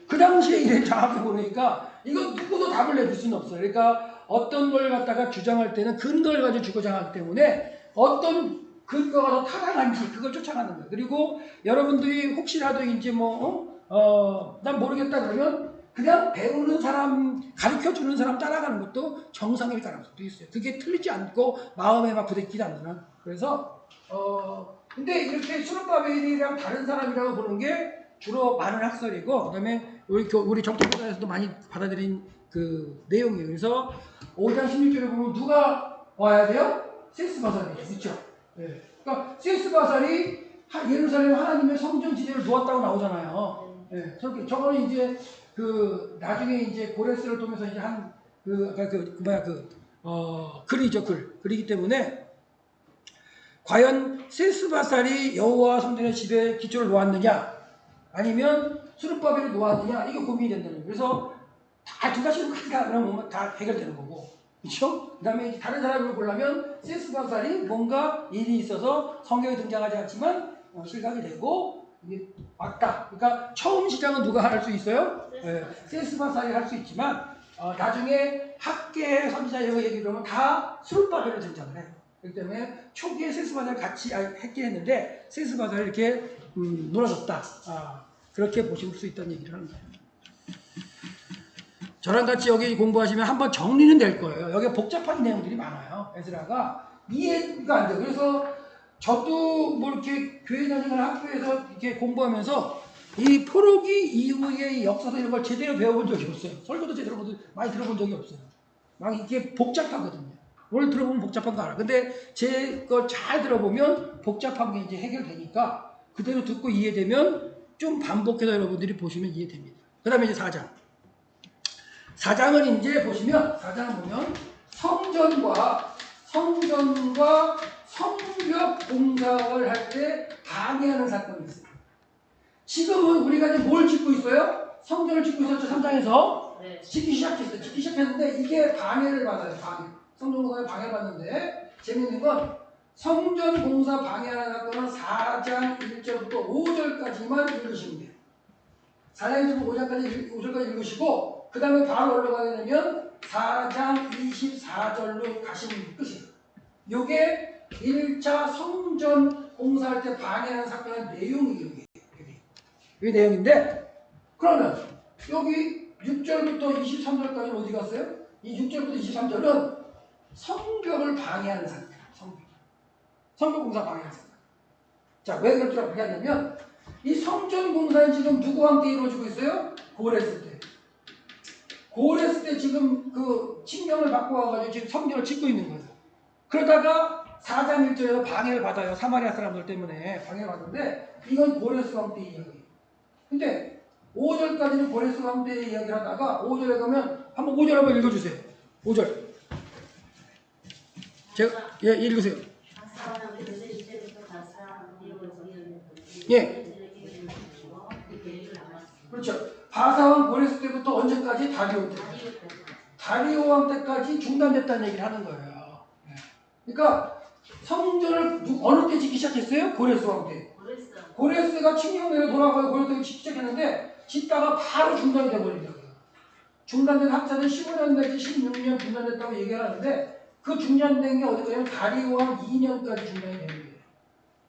그 당시에 이래 정확히 보니까 이거 누구도 답을 내줄 수는 없어요. 그러니까 어떤 걸 갖다가 주장할 때는 근거를 가지고 주장하기 때문에 어떤 근거가 더 타당한지 그걸 쫓아가는 거예요. 그리고 여러분들이 혹시라도 이제 난 모르겠다 그러면 그냥 배우는 사람, 가르쳐주는 사람 따라가는 것도 정상일 가능성도 있어요. 그게 틀리지 않고 마음에 막 부딪히지 않는. 그래서 근데 이렇게 스룹바벨이랑 다른 사람이라고 보는 게 주로 많은 학설이고, 그 다음에 우리 정통교단에서도 많이 받아들인 그 내용이에요. 그래서 5장 16절에 보면 누가 와야 돼요? 세스바살이죠. 그렇죠? 네. 그러니까 세스바살이 예루살렘 하나님의 성전 지대를 놓았다고 나오잖아요. 네. 저거는 이제 나중에 이제 고레스를 통해서 이제 글이죠, 글이기 때문에 과연 세스바살이 여호와 성전의 집에 기초를 놓았느냐 아니면 수르바벨이 놓았느냐 이게 고민이 된다는 거예요. 그래서 다 두 가지로 크게 보면 다 해결되는 거고, 그렇죠? 그다음에 다른 사람을 보려면 세스바살이 뭔가 일이 있어서 성경에 등장하지 않지만 실각이 되고 이게 맞다. 그러니까 처음 시작은 누가 할 수 있어요? 세스바살이 할 수 있지만 나중에 학계 선지자 이런 거 얘기하면 다 수르바벨로 등장을 해요. 그렇기 때문에 초기에 세스바살을 같이 했긴 했는데 세스바살이 이렇게 무너졌다. 그렇게 보실 수 있다는 얘기를 하는 거예요. 저랑 같이 여기 공부하시면 한번 정리는 될 거예요. 여기 복잡한 내용들이 많아요. 에스라가 이해가 안 돼요. 그래서 저도 뭐 이렇게 교회 다니는 학교에서 이렇게 공부하면서 이 포로기 이후의 역사서 이런 걸 제대로 배워본 적이 없어요. 설교도 제대로 많이 들어본 적이 없어요. 막 이게 복잡하거든요. 오늘 들어보면 복잡한 거 알아. 근데 제 걸 잘 들어보면 복잡한 게 이제 해결되니까 그대로 듣고 이해되면 좀 반복해서 여러분들이 보시면 이해됩니다. 그 다음에 이제 4장. 4장을 이제 보시면, 4장을 보면 성전과 성벽 공사를 할 때 방해하는 사건이 있어요. 지금은 우리가 이제 뭘 짓고 있어요? 성전을 짓고 있었죠, 3장에서. 네. 짓기 시작했어요. 짓기 시작했는데 이게 방해를 받아요, 방해. 성전 공사에 방해를 받는데, 재밌는 건 성전 공사 방해하는 사건은 4장 1절부터 5절까지만 읽으시면 돼요. 4장 1절부터 5절까지 읽으시고, 그 다음에 바로 올라가게 되면 4장 24절로 가시면 끝이에요. 요게 1차 성전 공사할 때 방해하는 사건의 내용이에요. 이게 내용인데, 그러면 여기 6절부터 23절까지는 어디 갔어요? 이 6절부터 23절은 성벽을 방해하는 사건. 성벽 공사 방해하는 사건. 자, 왜 그렇게 하냐면 이 성전 공사는 지금 누구와 함께 이루어지고 있어요? 고레스 때. 고레스 때 지금 그 칙령을 받고 와가지고 지금 성전을 짓고 있는 거예요. 그러다가 4장 1절에서 방해를 받아요. 사마리아 사람들 때문에 방해를 받는데 이건 고레스 왕 때 이야기. 근데 5절까지는 고레스 왕 때 이야기를 하다가 5절에 가면 한번 5절 한번 읽어주세요. 5절. 제가 읽으세요. 예. 그렇죠. 바사왕 고레스 때부터 언제까지? 다리오 때. 다리오 왕 때까지 중단됐다는 얘기를 하는 거예요. 그러니까 성전을 어느 때 짓기 시작했어요? 고레스 왕 때. 고레스가 칙령대로 돌아가고 고레스가 짓기 시작했는데 짓다가 바로 중단이 돼버린다고요. 중단된 학자는 15년 내지 16년 중단됐다고 얘기를 하는데 그 중단된 게 어디까지냐면 다리오 왕 2년까지 중단이 되는 거예요.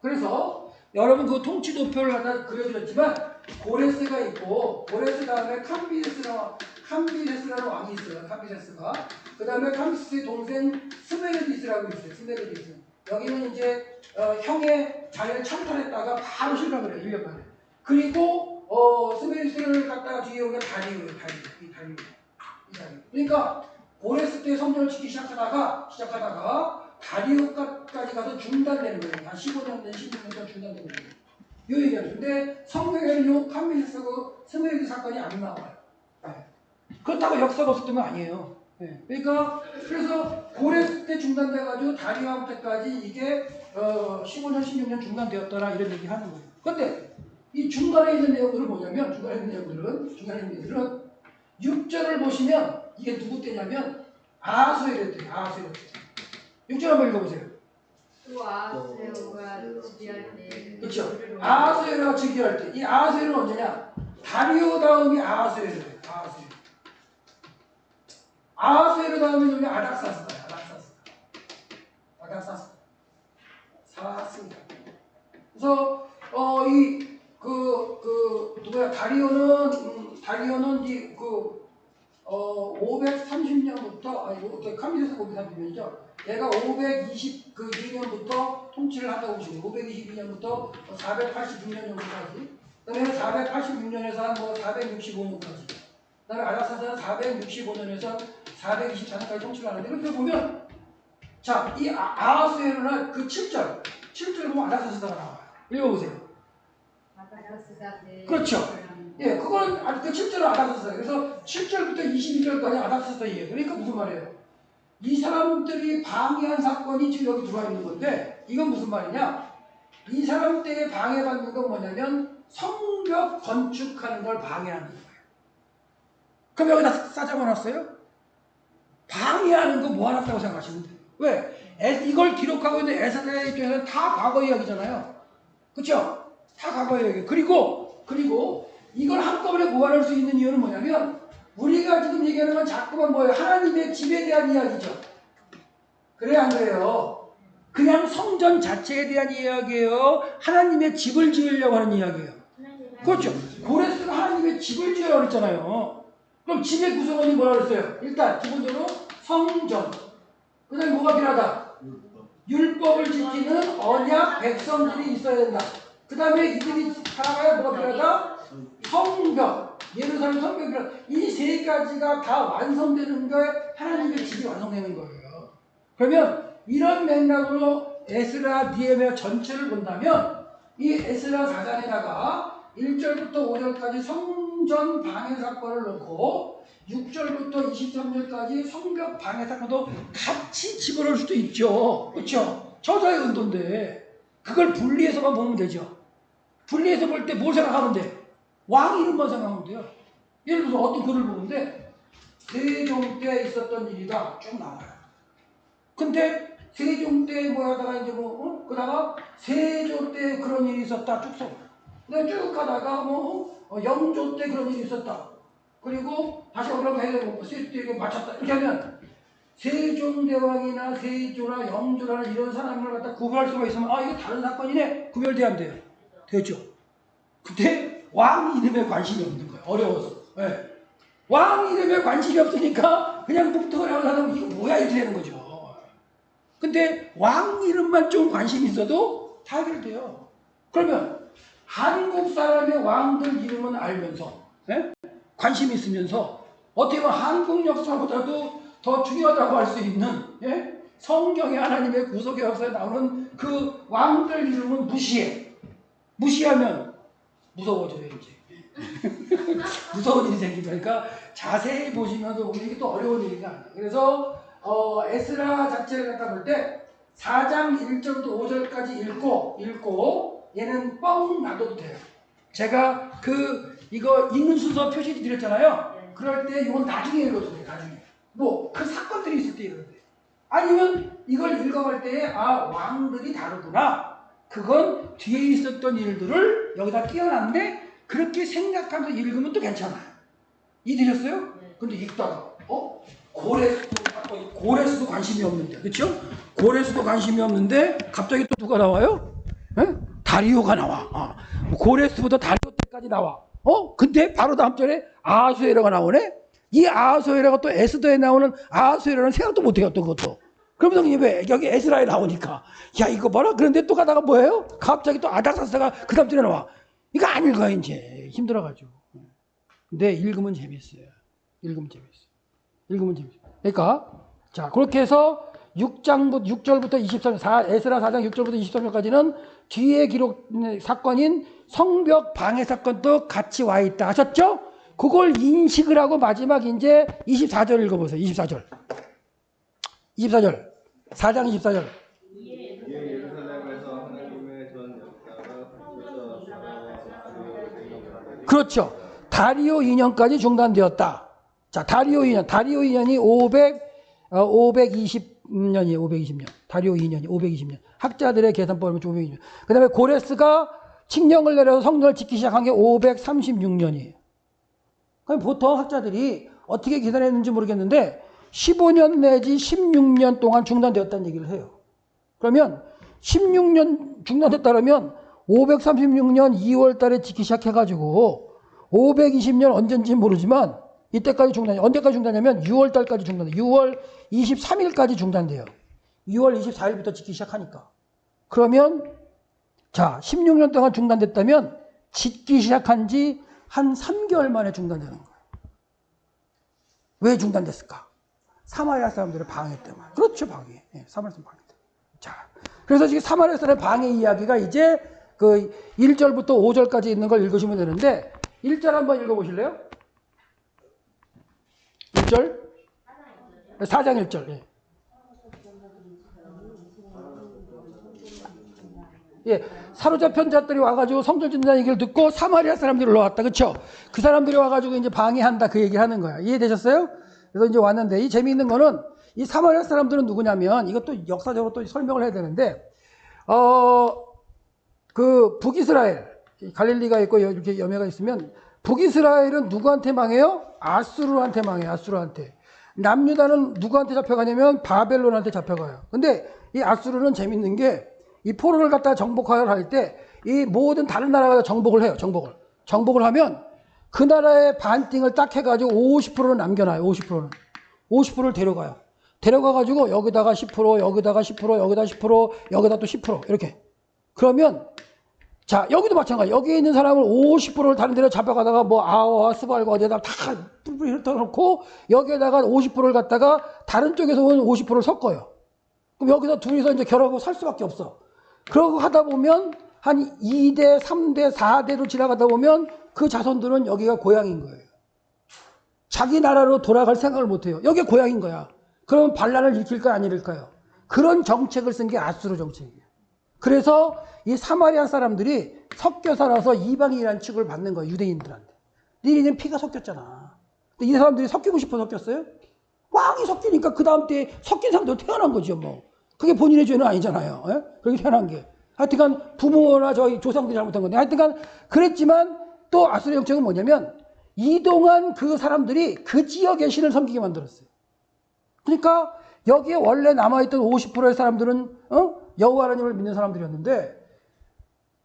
그래서 여러분 그 통치 도표를 갖다 그려드렸지만 고레스가 있고 고레스 다음에 캄비세스라는 왕이 있어요. 캄비세스가. 그 다음에 캄비세스의 동생 스메르디스라고 있어요. 스메르디스. 여기는 이제 형의 자리를 창탈했다가 바로 실각을 해요. 1년 만에. 그리고 스메르디스를 갖다가 뒤에 오게 다리오예요. 다리오. 그러니까 고레스 때 성전을 짓기 시작하다가 다리오까지 가서 중단되는 거예요. 한 15년 된 16년 중단되는 거예요. 요 얘기하죠. 근데 성경에는 요 캄비세스하고 스메르디스 사건이 안 나와요. 네. 그렇다고 역사가 없었던 건 아니에요. 네. 그러니까 그래서 고레스 때 중단돼가지고 다리오 왕 때까지 이게 15년, 16년 중단되었더라 이런 얘기 하는 거예요. 그런데 이 중간에 있는 내용들은 뭐냐면 중간에 있는 내용들은 6절을 보시면 이게 누구 때냐면 아하수에르 때. 아하수에르 때. 6절 한번 읽어보세요. 또 아하수에르가 즉위할 때. 그렇죠. 아하수에르가 즉위할 때. 이 아하수에르는 언제냐? 다리오 다음이 아하수에르예요. 아하수에르 다음에 여기 아닥사스다요. 아닥사스입니다. 그래서 다리오는 530년부터 캄비세스 530년이죠. 얘가 522년부터 통치를 하다고 보시면 522년부터 486년 정도까지. 그다음에 486년에서 한 465년까지. 그다음에 아닥사스는 465년에서 424년까지 통치를 하는데 이렇게 보면 자, 이 아하수에르는 그 7절 보면 아닥사스다가 나와요. 읽어보세요. 그렇죠. 예, 그건 그 7절은 아닥사스다. 그래서 7절부터 22절까지 아닥사스다 얘기해요. 그러니까 무슨 말이에요? 이 사람들이 방해한 사건이 지금 여기 들어와 있는 건데 이건 무슨 말이냐? 이 사람 때에 방해받는 건 뭐냐면 성벽 건축하는 걸 방해하는 거예요. 그럼 여기다 싸잡아놨어요? 방해하는 거 모아놨다고 생각하시면 돼요. 왜? 이걸 기록하고 있는 에스라의 입장에서는 다 과거 이야기잖아요. 그렇죠? 다 과거 이야기. 그리고 이걸 한꺼번에 모아놓을 수 있는 이유는 뭐냐면 우리가 지금 얘기하는 건 자꾸만 뭐예요? 하나님의 집에 대한 이야기죠. 그래요, 안 그래요? 그냥 성전 자체에 대한 이야기예요? 하나님의 집을 지으려고 하는 이야기예요? 그렇죠. 고레스가 하나님의 집을 지으려고 했잖아요. 그럼 집의 구성원이 뭐라 그랬어요? 일단 기본적으로 성전. 그 다음에 뭐가 필요하다? 율법을 지키는 언약 백성들이 있어야 된다. 그 다음에 이들이 살아가야 뭐가 필요하다? 성벽. 예루살렘 성벽이 필요하다. 이 세 가지가 다 완성되는 거에 하나님의 집이 완성되는 거예요. 그러면 이런 맥락으로 에스라, 니에미야 전체를 본다면 이 에스라 4장에다가 1절부터 5절까지 성전 방해 사건을 넣고 6절부터 23절까지 성벽 방해 사건도 같이 집어넣을 수도 있죠. 그렇죠? 저자의 의도인데 그걸 분리해서만 보면 되죠. 분리해서 볼 때 뭘 생각하면 돼? 왕 이름만 생각하면 돼요. 예를 들어서 어떤 글을 보는데 세종 때 있었던 일이다 쭉 나와요. 근데 세종 때 뭐하다가 이제 그다가 세조 때 그런 일이 있었다 쭉 써. 근데 쭉 가다가 영조 때 그런 일이 있었다. 그리고 다시 올라가 해야 되고 세조 때 맞췄다. 이렇게 하면 세종대왕이나 세조나 영조라는 이런 사람을 갖다 구별할 수가 있으면 이거 다른 사건이네. 구별돼야 안 돼요. 되죠. 근데 왕 이름에 관심이 없는 거예요. 어려워서. 네. 왕 이름에 관심이 없으니까 그냥 묵묵하게 하면 이거 뭐야 이렇게 되는 거죠. 근데 왕 이름만 좀 관심이 있어도 다 해결돼요. 그러면 한국 사람의 왕들 이름은 알면서 관심이 있으면서 어떻게 보면 한국 역사보다도 더 중요하다고 할 수 있는 성경의 하나님의 구속의 역사에 나오는 그 왕들 이름은 무시하면 무서워져요 이제. 무서운 일이 생깁니다. 그러니까 자세히 보시면서 이게 또 어려운 일이 아니에요. 그래서 에스라 자체를 갖다 볼 때 4장 1절부터 5절까지 읽고 얘는 뻥 놔둬도 돼요. 제가 이거 읽는 순서 표시 드렸잖아요. 그럴 때 이건 나중에 읽어도 돼요. 나중에. 그 사건들이 있을 때 읽어도 돼요. 아니면 이걸 읽어갈 때 왕들이 다르구나. 그건 뒤에 있었던 일들을 여기다 끼워놨는데 그렇게 생각하면서 읽으면 또 괜찮아요. 이해되셨어요? 근데 읽다가 고레스도 관심이 없는데, 그렇죠? 고레스도 관심이 없는데 갑자기 또 누가 나와요? 다리오가 나와. 고레스보다 다리오 때까지 나와. 근데 바로 다음 절에 아하수에라가 나오네. 이 아하수에라가 또 에스더에 나오는 아하수에라는 생각도 못해요. 또 그것도. 그러면 왜 여기 에스라에 나오니까 야 이거 봐라. 그런데 또 가다가 뭐예요? 갑자기 또 아닥사스가 그 다음 절에 나와. 이거 안 읽어요 이제. 힘들어가지고. 근데 읽으면 재밌어요. 그러니까 자 그렇게 해서 6절부터 23절 에스라 4장 6절부터 23절까지는 뒤에 기록 사건인 성벽 방해 사건도 같이 와 있다 하셨죠? 그걸 인식을 하고 마지막 이제 24절 읽어보세요. 24절 4장 24절 그렇죠. 다리오 2년까지 중단되었다. 자, 다리오 2년이 520년이에요. 520년. 다리오 2년이 520년. 학자들의 계산법을 좀 520년. 그 다음에 고레스가 칙령을 내려서 성전을 짓기 시작한 게 536년이에요. 그럼 보통 학자들이 어떻게 계산했는지 모르겠는데 15년 내지 16년 동안 중단되었다는 얘기를 해요. 그러면 16년 중단됐다 그러면 536년 2월 달에 짓기 시작해가지고 520년 언젠지 모르지만 이때까지 중단해요. 언제까지 중단하냐면 6월 달까지 중단돼요. 6월 23일까지 중단돼요. 6월 24일부터 짓기 시작하니까. 그러면 자 16년 동안 중단됐다면 짓기 시작한 지 한 3개월 만에 중단되는 거예요. 왜 중단됐을까? 사마리아 사람들의 방해 때문에. 그렇죠, 방해. 사마리아 사람 방해 때문에. 자, 그래서 지금 사마리아 사람의 방해 이야기가 이제 그 1절부터 5절까지 있는 걸 읽으시면 되는데 1절 한번 읽어보실래요? 1절? 4장 1절. 예, 사로잡힌 자들이 와가지고 성전 짓는다는 얘기를 듣고 사마리아 사람들이 올라왔다. 그쵸? 그 사람들이 와가지고 이제 방해한다. 그 얘기를 하는 거야. 이해되셨어요? 그래서 이제 왔는데 이 재미있는 거는 이 사마리아 사람들은 누구냐면 이것도 역사적으로 또 설명을 해야 되는데, 그 북이스라엘, 갈릴리가 있고 이렇게 여매가 있으면 북이스라엘은 누구한테 망해요? 아수르한테 망해요. 아수르한테. 남유다는 누구한테 잡혀가냐면 바벨론한테 잡혀가요. 근데 이 아수르는 재밌는 게 이 포로를 갖다가 정복하려 할 때 이 모든 다른 나라가 정복을 해요. 정복을 하면 그 나라의 반띵을 딱 해가지고 50%를 남겨놔요. 50%는. 50%를 데려가요. 데려가가지고 여기다가 10%, 여기다가 10%, 여기다 10%, 여기다 또 10% 이렇게. 그러면 자, 여기도 마찬가지. 여기 있는 사람을 50%를 다른 데로 잡아가다가 뭐 아와 스발과 어디에다 다 뿔뿔이 흩어놓고 여기에다가 50%를 갖다가 다른 쪽에서 온 50%를 섞어요. 그럼 여기서 둘이서 이제 결합하고 살 수밖에 없어. 그러고 하다 보면 한 2대, 3대, 4대로 지나가다 보면 그 자손들은 여기가 고향인 거예요. 자기 나라로 돌아갈 생각을 못 해요. 여기가 고향인 거야. 그러면 반란을 일으킬까요? 안 일으킬까요? 그런 정책을 쓴 게 아수르 정책이에요. 그래서 이 사마리아 사람들이 섞여 살아서 이방인이라는 취급을 받는 거예요. 유대인들한테. 니네는 피가 섞였잖아. 근데 이 사람들이 섞이고 싶어 섞였어요? 왕이 섞이니까 그 다음 때에 섞인 사람도 태어난 거죠. 뭐. 그게 본인의 죄는 아니잖아요. 예? 그렇게 태어난 게. 하여튼간 부모나 저희 조상들이 잘못한 건데 하여튼간 그랬지만 또 아수르 정책은 뭐냐면 이동한 그 사람들이 그 지역의 신을 섬기게 만들었어요. 그러니까 여기에 원래 남아있던 50%의 사람들은 여호와 하나님을 믿는 사람들이었는데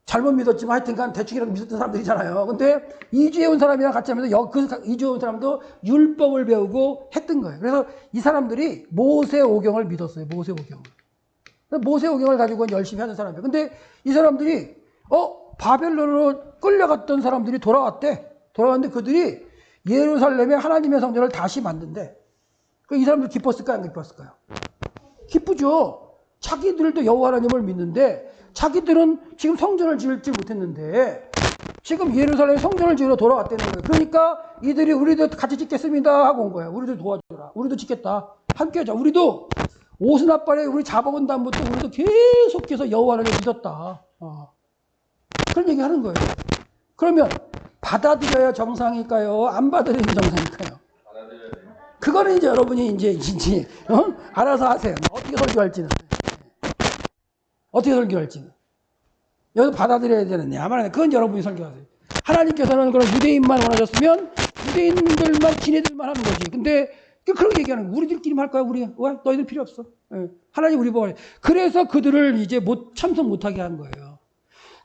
잘못 믿었지만 하여튼간 대충이라도 믿었던 사람들이잖아요. 근데 이주해 온 사람이랑 같이 하면서 그 이주해 온 사람도 율법을 배우고 했던 거예요. 그래서 이 사람들이 모세오경을 믿었어요. 모세오경을. 모세오경을 가지고 열심히 하는 사람이에요. 근데 이 사람들이 바벨론으로 끌려갔던 사람들이 돌아왔대. 돌아왔는데 그들이 예루살렘에 하나님의 성전을 다시 만든대. 이 사람들 기뻤을까요? 안 기뻤을까요? 기쁘죠. 자기들도 여호와 하나님을 믿는데 자기들은 지금 성전을 지을지 못했는데 지금 예루살렘에 성전을 지으러 돌아왔다는 거예요. 그러니까 이들이 우리도 같이 짓겠습니다 하고 온 거예요. 우리도 도와줘라. 우리도 짓겠다. 함께 하자. 우리도 오스나발에 우리 잡아온 다음부터 우리도 계속해서 여호와 하나님을 믿었다. 그런 얘기 하는 거예요. 그러면 받아들여야 정상일까요? 안 받아들여야 정상일까요? 그거는 이제 여러분이 이제 알아서 하세요. 어떻게 설교할지는. 어떻게 설교할지는. 여기서 받아들여야 되느냐. 그건 여러분이 설교하세요. 하나님께서는 그런 유대인만 원하셨으면 유대인들만, 지네들만 하는 거지. 근데 그런 얘기하는 거예요. 우리들끼리만 할 거야, 우리. 너희들 필요 없어. 하나님 우리 보고. 그래서 그들을 이제 참석 못하게 한 거예요.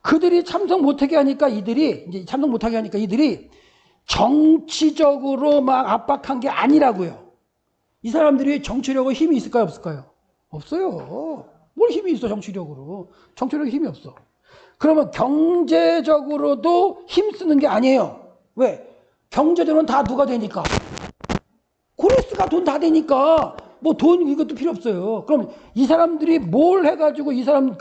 그들이 참석 못하게 하니까 이들이 정치적으로 막 압박한 게 아니라고요. 이 사람들이 정치력으로 힘이 있을까요? 없을까요? 없어요. 뭘 힘이 있어, 정치력으로. 정치력에 힘이 없어. 그러면 경제적으로도 힘쓰는 게 아니에요. 왜? 경제적으로는 다 누가 되니까. 고레스가 돈 다 되니까 뭐 돈 이것도 필요 없어요. 그럼 이 사람들이 뭘 해가지고 이 사람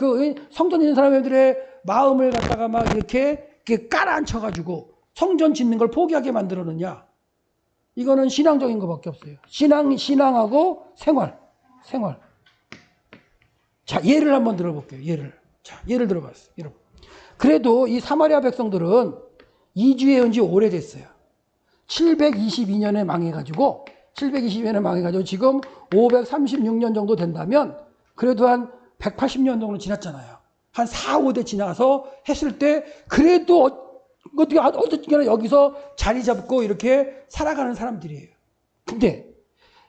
성전 있는 사람들의 마음을 갖다가 막 이렇게 깔아앉혀가지고 성전 짓는 걸 포기하게 만들었느냐? 이거는 신앙적인 것밖에 없어요. 신앙하고 생활. 자, 예를 한번 들어볼게요. 예를 들어봤어요. 여러분. 그래도 이 사마리아 백성들은 이주해 온 지 오래됐어요. 722년에 망해가지고 지금 536년 정도 된다면 그래도 한 180년 정도 지났잖아요. 한 4, 5대 지나서 했을 때 그래도 어떻게 여기서 자리 잡고 이렇게 살아가는 사람들이에요. 근데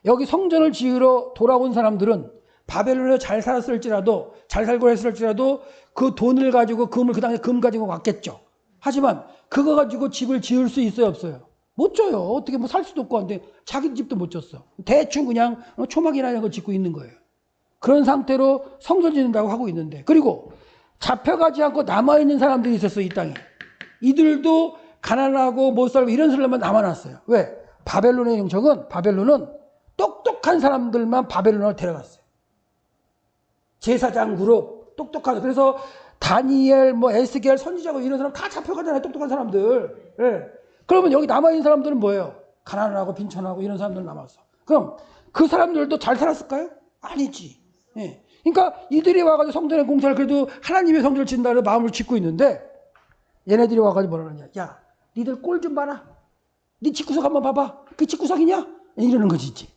여기 성전을 지으러 돌아온 사람들은 바벨론에 잘 살고 했을지라도 그 돈을 가지고 그 당시에 금 가지고 왔겠죠. 하지만 그거 가지고 집을 지을 수 있어요, 없어요? 못 져요. 어떻게 뭐 살 수도 없고 한데 자기 집도 못 졌어. 대충 그냥 초막이나 이런 거 짓고 있는 거예요. 그런 상태로 성전 짓는다고 하고 있는데, 그리고 잡혀가지 않고 남아있는 사람들이 있었어요, 이 땅에. 이들도 가난하고 못 살고 이런 사람만 남아났어요. 왜? 바벨론은 똑똑한 사람들만 바벨론을 데려갔어요. 제사장 그룹, 똑똑한. 그래서 다니엘, 에스겔, 선지자고 이런 사람 다 잡혀가잖아요, 똑똑한 사람들. 예. 그러면 여기 남아있는 사람들은 뭐예요? 가난하고 빈천하고 이런 사람들 남았어. 그럼 그 사람들도 잘 살았을까요? 아니지. 예. 그러니까 이들이 와가지고 성전의 공사를 그래도 하나님의 성전을 짓는다는 마음을 짓고 있는데 얘네들이 와가지고 뭐라 그러냐. 야, 니들 꼴 좀 봐라. 니 집구석 한번 봐봐. 그 집구석이냐? 이러는 거지. 있지.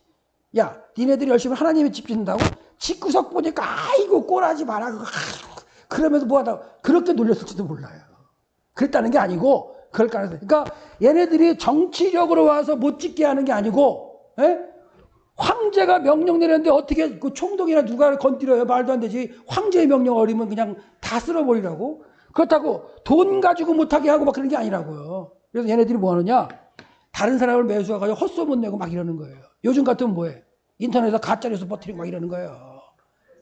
야, 니네들이 열심히 하나님의 집 짓는다고? 집구석 보니까 아이고 꼴하지 마라. 그러면서 뭐하다 그렇게 놀렸을지도 몰라요. 그랬다는 게 아니고 그럴 가능성이. 그러니까 얘네들이 정치력으로 와서 못 짓게 하는 게 아니고, 에? 황제가 명령 내렸는데 어떻게 그 총독이나 누가 건드려요? 말도 안 되지. 황제의 명령 어리면 그냥 다 쓸어버리라고. 그렇다고 돈 가지고 못하게 하고 막 그런 게 아니라고요. 그래서 얘네들이 뭐 하느냐? 다른 사람을 매수해가지고 헛소문 내고 막 이러는 거예요. 요즘 같으면 뭐해? 인터넷에서 가짜뉴스 퍼뜨리고 막 이러는 거예요.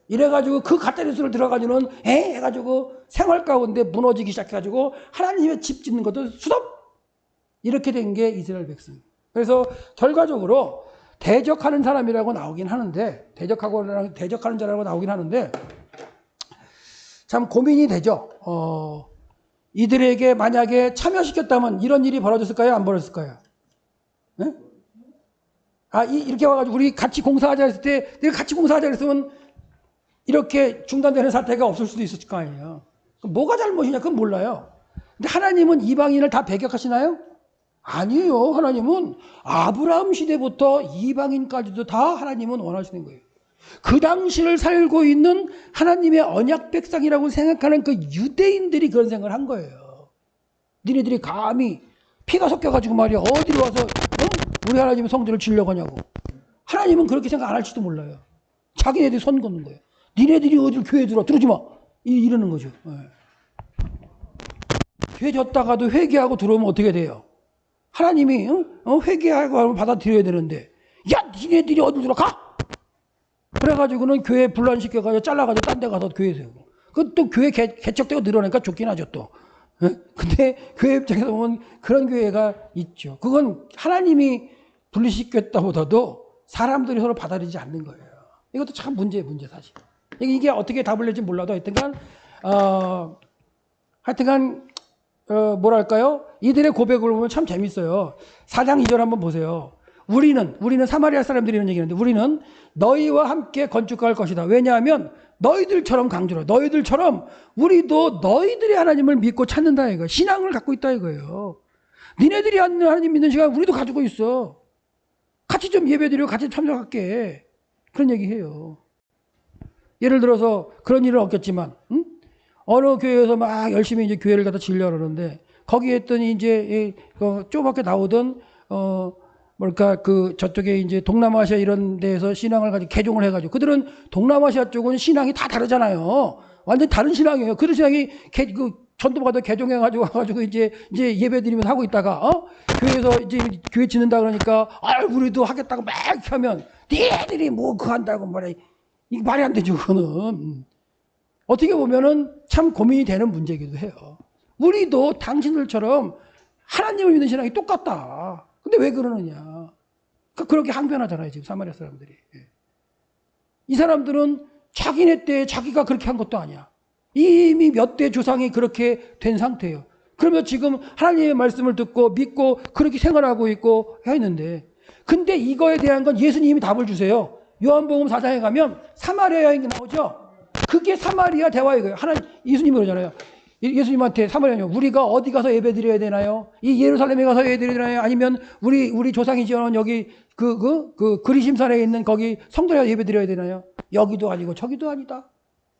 이래가지고 그 가짜뉴스를 들어가지고는 해가지고 생활 가운데 무너지기 시작해가지고 하나님의 집 짓는 것도 수동! 이렇게 된 게 이스라엘 백성. 그래서 결과적으로 대적하는 사람이라고 나오긴 하는데, 대적하는 자라고 나오긴 하는데, 참 고민이 되죠. 이들에게 만약에 참여시켰다면 이런 일이 벌어졌을까요? 안 벌어졌을까요? 네? 이렇게 와가지고 우리 같이 공사하자 했을 때, 내가 같이 공사하자 했으면 이렇게 중단되는 사태가 없을 수도 있었을 거 아니에요. 뭐가 잘못이냐? 그건 몰라요. 근데 하나님은 이방인을 다 배격하시나요? 아니에요. 하나님은 아브라함 시대부터 이방인까지도 다 하나님은 원하시는 거예요. 그 당시를 살고 있는 하나님의 언약 백성이라고 생각하는 그 유대인들이 그런 생각을 한 거예요. 니네들이 감히 피가 섞여가지고 말이야 어디로 와서 우리 하나님의 성전을 지으려고 하냐고. 하나님은 그렇게 생각 안 할지도 몰라요. 자기네들이 선 걷는 거예요. 니네들이 어딜 교회 들어오지 마. 이러는 거죠. 교회 졌다가도 회개하고 들어오면 어떻게 돼요? 하나님이 회개하고 하면 받아들여야 되는데 야 니네들이 어디 들어가? 그래가지고는 교회 분란시켜가지고 잘라가지고 딴 데 가서 교회 세우고 그것도 교회 개척되고 늘어나니까 좋긴 하죠 또. 근데 교회 입장에서 보면 그런 교회가 있죠. 그건 하나님이 분리시켰다보다도 사람들이 서로 받아들이지 않는 거예요. 이것도 참 문제 사실. 이게 어떻게 답을 낼지 몰라도 하여튼간 뭐랄까요? 이들의 고백을 보면 참 재밌어요. 4장 2절 한번 보세요. 우리는 사마리아 사람들이 이런 얘기하는데 우리는 너희와 함께 건축할 것이다. 왜냐하면 너희들처럼 강조로 너희들처럼 우리도 너희들의 하나님을 믿고 찾는다 이거예요. 신앙을 갖고 있다 이거예요. 니네들이 하나님 믿는 시간 우리도 가지고 있어. 같이 좀 예배드리고 같이 참석할게. 그런 얘기해요. 예를 들어서 그런 일은 없겠지만 어느 교회에서 막 열심히 이제 교회를 갖다 지으려고 그러는데 거기에 했더니 이제 쪼맣게 나오던 저쪽에 이제 동남아시아 이런 데에서 신앙을 가지고 개종을 해가지고 그들은 동남아시아 쪽은 신앙이 다 다르잖아요. 완전 다른 신앙이에요. 그들 신앙이 전도받아 개종해가지고 와가지고 이제 예배드리면서 하고 있다가 교회에서 이제 교회 짓는다 그러니까 우리도 하겠다고 막 하면 니들이 뭐 그거 한다고 말해. 이게 말이 안 되죠. 그거는 어떻게 보면은 참 고민이 되는 문제이기도 해요. 우리도 당신들처럼 하나님을 믿는 신앙이 똑같다. 근데 왜 그러느냐. 그렇게 항변하잖아요. 지금 사마리아 사람들이. 이 사람들은 자기네 때 자기가 그렇게 한 것도 아니야. 이미 몇 대 조상이 그렇게 된 상태예요. 그러면 지금 하나님의 말씀을 듣고 믿고 그렇게 생활하고 있고 했는데 근데 이거에 대한 건 예수님이 답을 주세요. 요한복음 4장에 가면 사마리아 여인이 나오죠. 그게 사마리아 대화 이거예요. 예수님이 그러잖아요. 예수님한테 사마리아요. 우리가 어디 가서 예배드려야 되나요? 이 예루살렘에 가서 예배드려야 되나요? 아니면 우리 조상이 지어놓은 여기 그리심산에 있는 거기 성전에 가서 예배드려야 되나요? 여기도 아니고 저기도 아니다.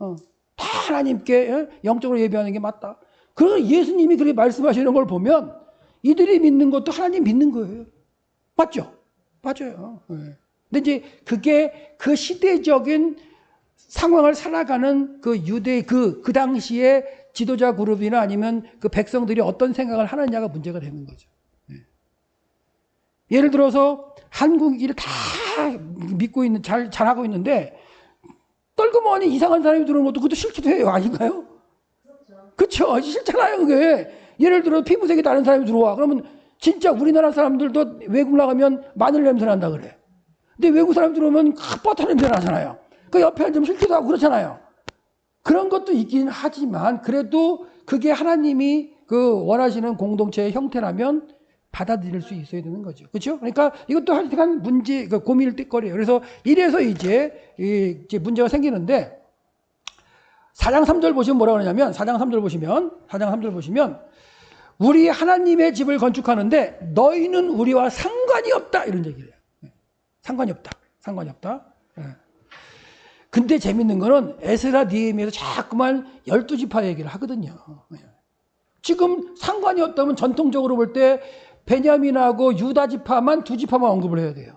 다 하나님께 영적으로 예배하는 게 맞다. 그래서 예수님이 그렇게 말씀하시는 걸 보면 이들이 믿는 것도 하나님 믿는 거예요. 맞죠? 맞아요. 근데 이제 그게 그 시대적인 상황을 살아가는 그 유대 그 당시에 지도자 그룹이나 아니면 그 백성들이 어떤 생각을 하느냐가 문제가 되는 거죠. 예를 들어서 한국인을 다 믿고 있는 잘하고 있는데 떨그머니 이상한 사람이 들어오는 것도 그것도 싫기도 해요. 아닌가요? 그렇죠. 싫잖아요. 그게. 예를 들어 피부색이 다른 사람이 들어와. 그러면 진짜 우리나라 사람들도 외국 나가면 마늘 냄새 난다 그래. 근데 외국 사람 들어오면 버터 냄새 나잖아요. 그 옆에 앉으면 싫기도 하고 그렇잖아요. 그런 것도 있긴 하지만 그래도 그게 하나님이 그 원하시는 공동체의 형태라면 받아들일 수 있어야 되는 거죠. 그렇죠? 그러니까 이것도 하여간 문제, 고민일 거리예요. 그래서 이래서 이제 문제가 생기는데 4장 3절 보시면 뭐라고 하냐면 4장 3절 보시면 우리 하나님의 집을 건축하는데 너희는 우리와 상관이 없다 이런 얘기를 해요. 상관이 없다. 근데 재밌는 거는 에스라 느헤미야에서 자꾸만 12지파 얘기를 하거든요. 지금 상관이 없다면 전통적으로 볼 때 베냐민하고 유다 지파만 2지파만 언급을 해야 돼요.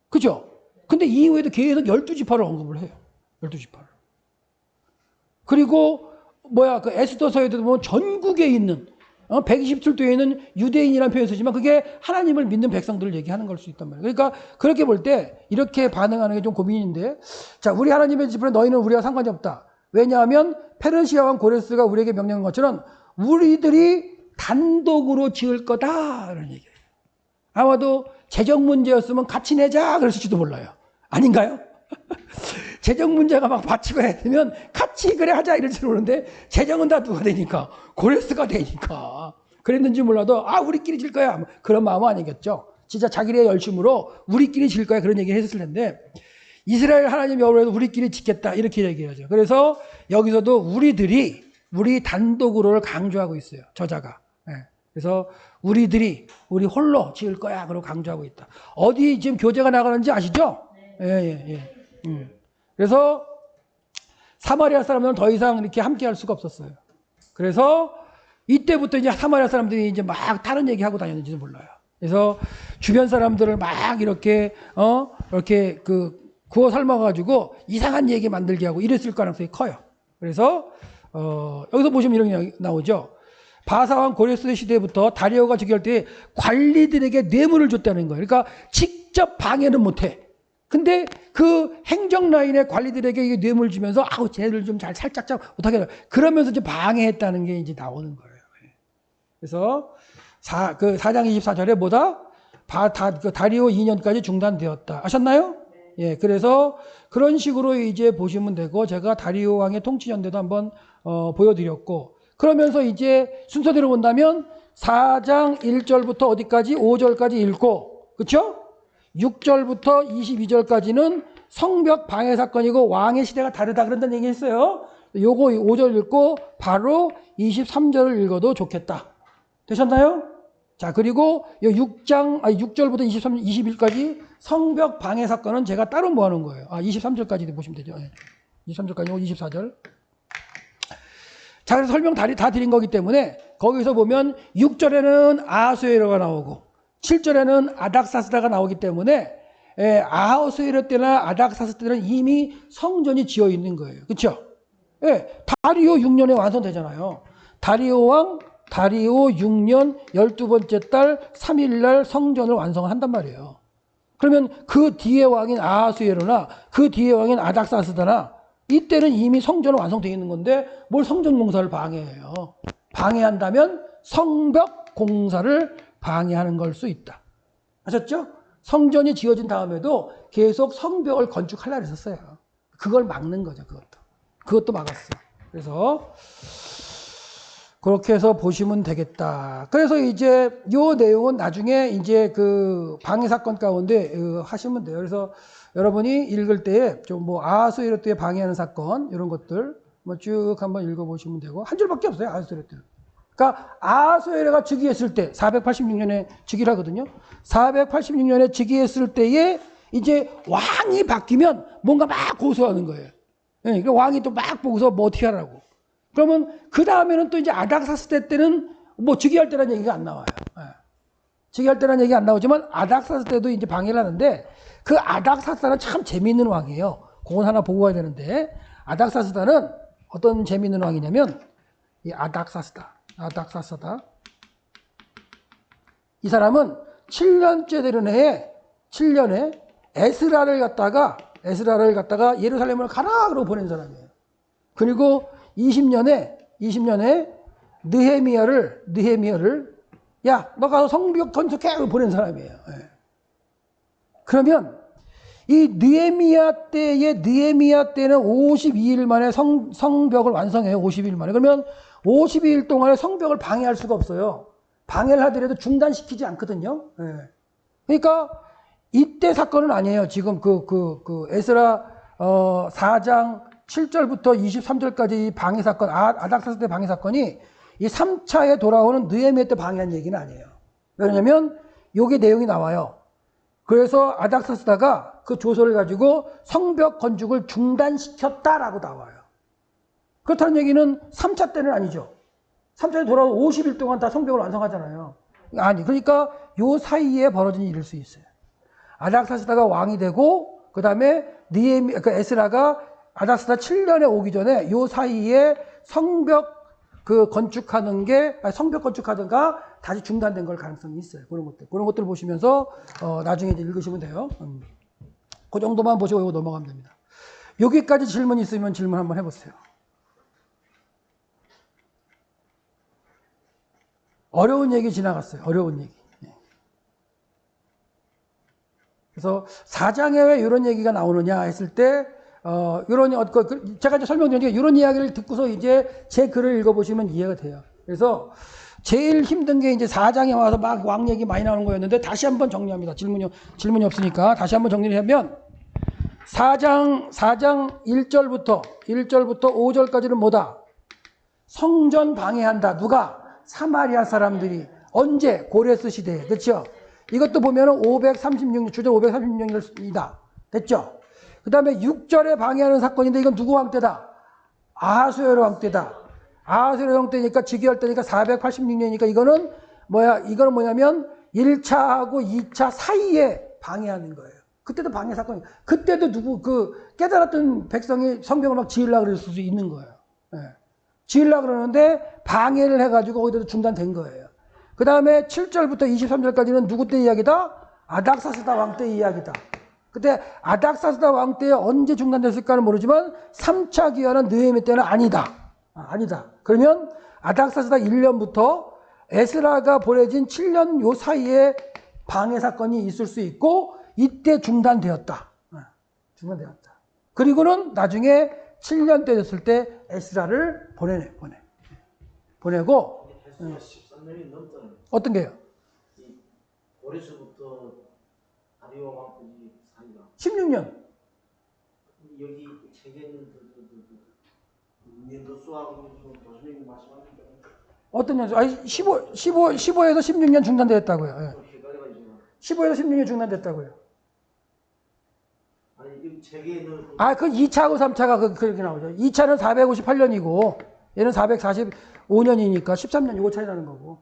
그죠? 근데 이후에도 계속 12지파를 언급을 해요. 12지파를. 그리고 그 에스더서에도 보면 전국에 있는 127도에 있는 유대인이라는 표현을 쓰지만 그게 하나님을 믿는 백성들을 얘기하는 걸 수 있단 말이에요. 그러니까 그렇게 볼 때 이렇게 반응하는 게 좀 고민인데, 자, 우리 하나님의 집은 너희는 우리와 상관이 없다. 왜냐하면 페르시아 왕 고레스가 우리에게 명령한 것처럼 우리들이 단독으로 지을 거다 이런 얘기예요. 아마도 재정 문제였으면 같이 내자 그랬을지도 몰라요. 아닌가요? 재정 문제가 막 받치고 해야 되면 같이 그래 하자 이럴지 모르는데 재정은 다 누가 되니까 고레스가 되니까 그랬는지 몰라도 우리끼리 질 거야 그런 마음은 아니겠죠. 진짜 자기네 열심으로 우리끼리 질 거야 그런 얘기 했을 텐데 이스라엘 하나님 여호와에서 우리끼리 짓겠다 이렇게 얘기하죠. 그래서 여기서도 우리 단독으로를 강조하고 있어요. 저자가. 그래서 우리 홀로 지을 거야 그러고 강조하고 있다. 어디 지금 교제가 나가는지 아시죠? 예. 그래서 사마리아 사람들은 더 이상 이렇게 함께 할 수가 없었어요. 그래서 이때부터 이제 사마리아 사람들이 이제 막 다른 얘기 하고 다녔는지도 몰라요. 그래서 주변 사람들을 막 이렇게 구워 삶아가지고 이상한 얘기 만들게 하고 이랬을 가능성이 커요. 그래서 여기서 보시면 이런 게 나오죠. 바사왕 고레스 시대부터 다리오가 즉위할 때 관리들에게 뇌물을 줬다는 거예요. 그러니까 직접 방해는 못해. 근데 그 행정 라인의 관리들에게 이게 뇌물 주면서 쟤를 좀 잘 살짝 못하게 하라. 그러면서 이제 방해했다는 게 이제 나오는 거예요. 그래서 4장 24절에 뭐다? 다리오 2년까지 중단되었다. 아셨나요? 예, 그래서 그런 식으로 이제 보시면 되고 제가 다리오 왕의 통치 연대도 한번 보여드렸고 그러면서 이제 순서대로 본다면 4장 1절부터 어디까지? 5절까지 읽고 그렇죠? 6절부터 22절까지는 성벽 방해 사건이고 왕의 시대가 다르다 그런다는 얘기 했어요. 요거 5절 읽고 바로 23절을 읽어도 좋겠다. 되셨나요? 자, 그리고 6절부터 21까지 성벽 방해 사건은 제가 따로 모아놓은 거예요. 23절까지 보시면 되죠. 23절까지 24절. 자, 그래서 설명 다 드린 거기 때문에 거기서 보면 6절에는 아하수에로가 나오고 7절에는 아닥사스다가 나오기 때문에 아하수에로 때나 아닥사스 때는 이미 성전이 지어 있는 거예요. 그렇죠? 다리오 6년에 완성되잖아요. 다리오 6년 12번째 달 3일 날 성전을 완성한단 말이에요. 그러면 그 뒤에 왕인 아하수에로나 그 뒤에 왕인 아닥사스다나 이때는 이미 성전은 완성되어 있는 건데 뭘 성전 공사를 방해해요. 방해한다면 성벽 공사를 방해하는 걸 수 있다. 아셨죠? 성전이 지어진 다음에도 계속 성벽을 건축하려고 했었어요. 그걸 막는 거죠. 그것도 막았어요. 그래서 그렇게 해서 보시면 되겠다. 그래서 이제 요 내용은 나중에 이제 그 방해 사건 가운데 하시면 돼요. 그래서 여러분이 읽을 때에 좀 아하수에로 때 방해하는 사건 이런 것들 쭉 한번 읽어보시면 되고 한 줄밖에 없어요. 아하수에로 때는. 그러니까 아하수에로가 즉위했을 때 486년에 즉위를 하거든요. 486년에 즉위했을 때에 이제 왕이 바뀌면 뭔가 막 고소하는 거예요. 그러니까 왕이 또 막 보고서 뭐 어떻게 하라고. 그러면 그 다음에는 또 이제 아닥사스 때는 즉위할 때라는 얘기가 안 나와요. 즉위할 때라는 얘기 안 나오지만 아닥사스 때도 이제 방해를 하는데 그 아닥사스다는 참 재미있는 왕이에요. 그건 하나 보고 가야 되는데 아닥사스다는 어떤 재미있는 왕이냐면 이 아닥사스다. 이 사람은 7년째 되는 해에 7년에 에스라를 갖다가 예루살렘을 가라 그러고 보낸 사람이에요. 그리고 20년에 느헤미야를 야, 너 가서 성벽 건축해 보낸 사람이에요. 그러면 이 느헤미야 때는 52일 만에 성벽을 완성해요. 52일 만에. 그러면 52일 동안에 성벽을 방해할 수가 없어요. 방해를 하더라도 중단시키지 않거든요. 그러니까 이때 사건은 아니에요. 지금 에스라 4장 7절부터 23절까지 이 방해 사건, 아닥사스 때 방해 사건이 이 3차에 돌아오는 느헤미야 때 방해한 얘기는 아니에요. 왜냐면 여기 내용이 나와요. 그래서 아닥사스다가 그 조서를 가지고 성벽 건축을 중단시켰다라고 나와요. 그렇다는 얘기는 3차 때는 아니죠. 3차에 돌아오면 50일 동안 다 성벽을 완성하잖아요. 아니, 그러니까 요 사이에 벌어진 일일 수 있어요. 아닥사스다가 왕이 되고, 그 다음에 에스라가 아닥사스다 7년에 오기 전에 요 사이에 성벽 성벽 건축하던가 다시 중단된 걸 가능성이 있어요. 그런 것들 보시면서, 나중에 이제 읽으시면 돼요. 그 정도만 보시고 이거 넘어가면 됩니다. 여기까지 질문 있으면 질문 한번 해보세요. 어려운 얘기 지나갔어요. 어려운 얘기. 그래서 4장에 왜 이런 얘기가 나오느냐 했을 때, 제가 이제 설명드린 게 이런 이야기를 듣고서 이제 제 글을 읽어보시면 이해가 돼요. 그래서 제일 힘든 게 이제 4장에 와서 막 왕 얘기 많이 나오는 거였는데 다시 한번 정리합니다. 질문이 없으니까 다시 한번 정리를 하면 4장 1절부터 5절까지는 뭐다? 성전 방해한다. 누가? 사마리아 사람들이. 언제? 고레스 시대에. 그렇죠? 이것도 보면은 536년, 주전 536년이다. 됐죠? 그 다음에 6절에 방해하는 사건인데 이건 누구 왕 때다? 아하수에로 왕 때다. 아하수에로 왕 때니까 즉위할 때니까 486년이니까 이거는 뭐냐면 1차하고 2차 사이에 방해하는 거예요. 그때도 방해 사건이. 그때도 깨달았던 백성이 성벽을 막 지으려고 그랬을 수 있는 거예요. 예. 지으려고 그러는데 방해를 해가지고 거기도 중단된 거예요. 그 다음에 7절부터 23절까지는 누구 때 이야기다? 아닥사스다 왕 때 이야기다. 그때 아닥사스다 왕 때 언제 중단됐을까는 모르지만 3차 기한은 느헤미야 때는 아니다. 아니다. 그러면 아닥사스다 1년부터 에스라가 보내진 7년 요 사이에 방해 사건이 있을 수 있고 이때 중단되었다. 중단되었다. 그리고는 나중에 7년 때 됐을 때 에스라를 보내고 13년이 넘잖아요. 어떤 게요? 고레스부터 다리오 왕까지 사이가 16년. 여기 책에는 년도 수하고 교수님이 말씀하신 게 어떤 년수? 아니 15에서 16년 중단됐다고요. 예. 헷갈려가지고 15에서 16년 중단됐다고요. 아니 이 책에는 그 2차하고 3차가 그렇게 나오죠. 2차는 458년이고 얘는 445년이니까 13년 이거 차이 나는 거고.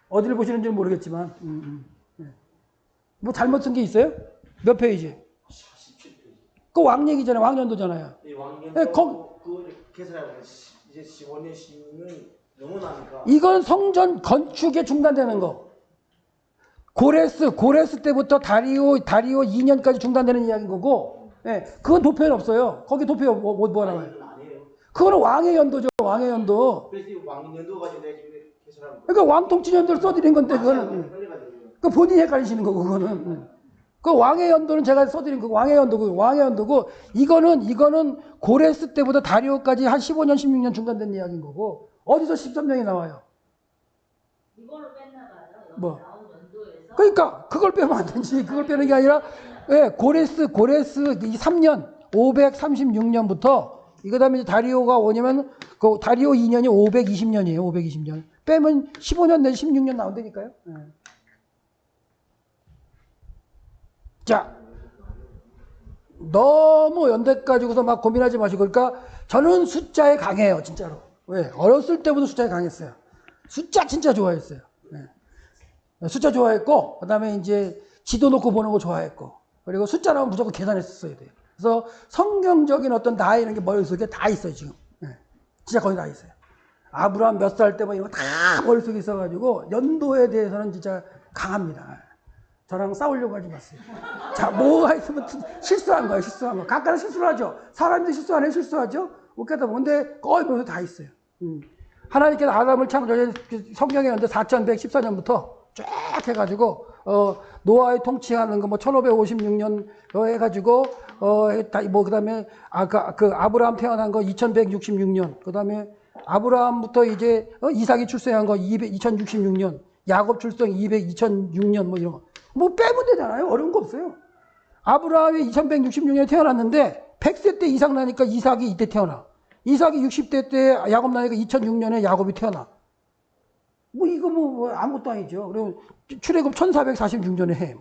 어디를 보시는지는 모르겠지만 예. 뭐 잘못 쓴 게 있어요? 몇 페이지? 47페이지. 그 왕 얘기잖아요. 왕년도잖아요. 이 예, 왕년도 그 계산하고 이제 15년 16년이 너무 나니까 이건 성전 건축에 중단되는 거. 고레스 때부터 다리오 2년까지 중단되는 이야기인 거고, 예, 그건 도표에는 없어요. 거기 도표 뭐 나와요? 이건 아니에요. 그거는 왕의 연도죠. 왕의 연도. 그래서 이 왕년도 가지고 내가 지금 계산하고 그러니까 왕통치 연도를 써드린 건데 그거는 헷갈려가지고 그 본인이 헷갈리시는 거고 그거는. 그 왕의 연도는 제가 써드린 그 왕의 연도고 이거는 고레스 때부터 다리오까지 한 15년 16년 중단된 이야기인 거고 어디서 13년이 나와요? 이걸로 뺐나 봐요. 여기 뭐? 나온 연도에서. 그러니까 그걸 빼면 안 되지. 그걸 빼는 게 아니라 예, 고레스 이 3년 536년부터 이 그다음에 다리오가 오냐면 그 다리오 2년이 520년이에요. 520년. 빼면 15년 내지 16년 나온다니까요. 예. 자, 너무 연대 가지고서 막 고민하지 마시고 그러니까 저는 숫자에 강해요. 진짜로. 왜? 어렸을 때부터 숫자에 강했어요. 숫자 진짜 좋아했어요. 네. 숫자 좋아했고 그다음에 이제 지도 놓고 보는 거 좋아했고 그리고 숫자라면 무조건 계산했었어야 돼요. 그래서 성경적인 어떤 나이 이런 게 머릿속에 다 있어요. 지금. 네. 진짜 거의 다 있어요. 아브라함 몇 살 때 뭐 이거 다 머릿속에 있어가지고 연도에 대해서는 진짜 강합니다. 저랑 싸우려고 하지 마세요. 자, 뭐가 있으면 실수한 거예요. 각각은 실수를 하죠. 사람들이 실수 안 해 실수하죠. 웃겠다 보는데 거의 모두 다 있어요. 하나님께서 아담을 창조해 성경에 있는데 4114년부터 쭉 해가지고 노아의 통치하는 거 뭐 1556년 해가지고 뭐 그다음에 그 아브라함 태어난 거 2166년 그다음에 아브라함부터 이제 이삭이 출생한 거 2066년 야곱 출생 2006년 뭐 이런 거 뭐 빼면 되잖아요. 어려운 거 없어요. 아브라함이 2166년에 태어났는데 100세 때 이삭 나니까 이삭이 이때 태어나. 이삭이 60대 때 야곱 나니까 2006년에 야곱이 태어나. 뭐 이거 뭐 아무것도 아니죠. 그리고 출애굽 1446년에 해.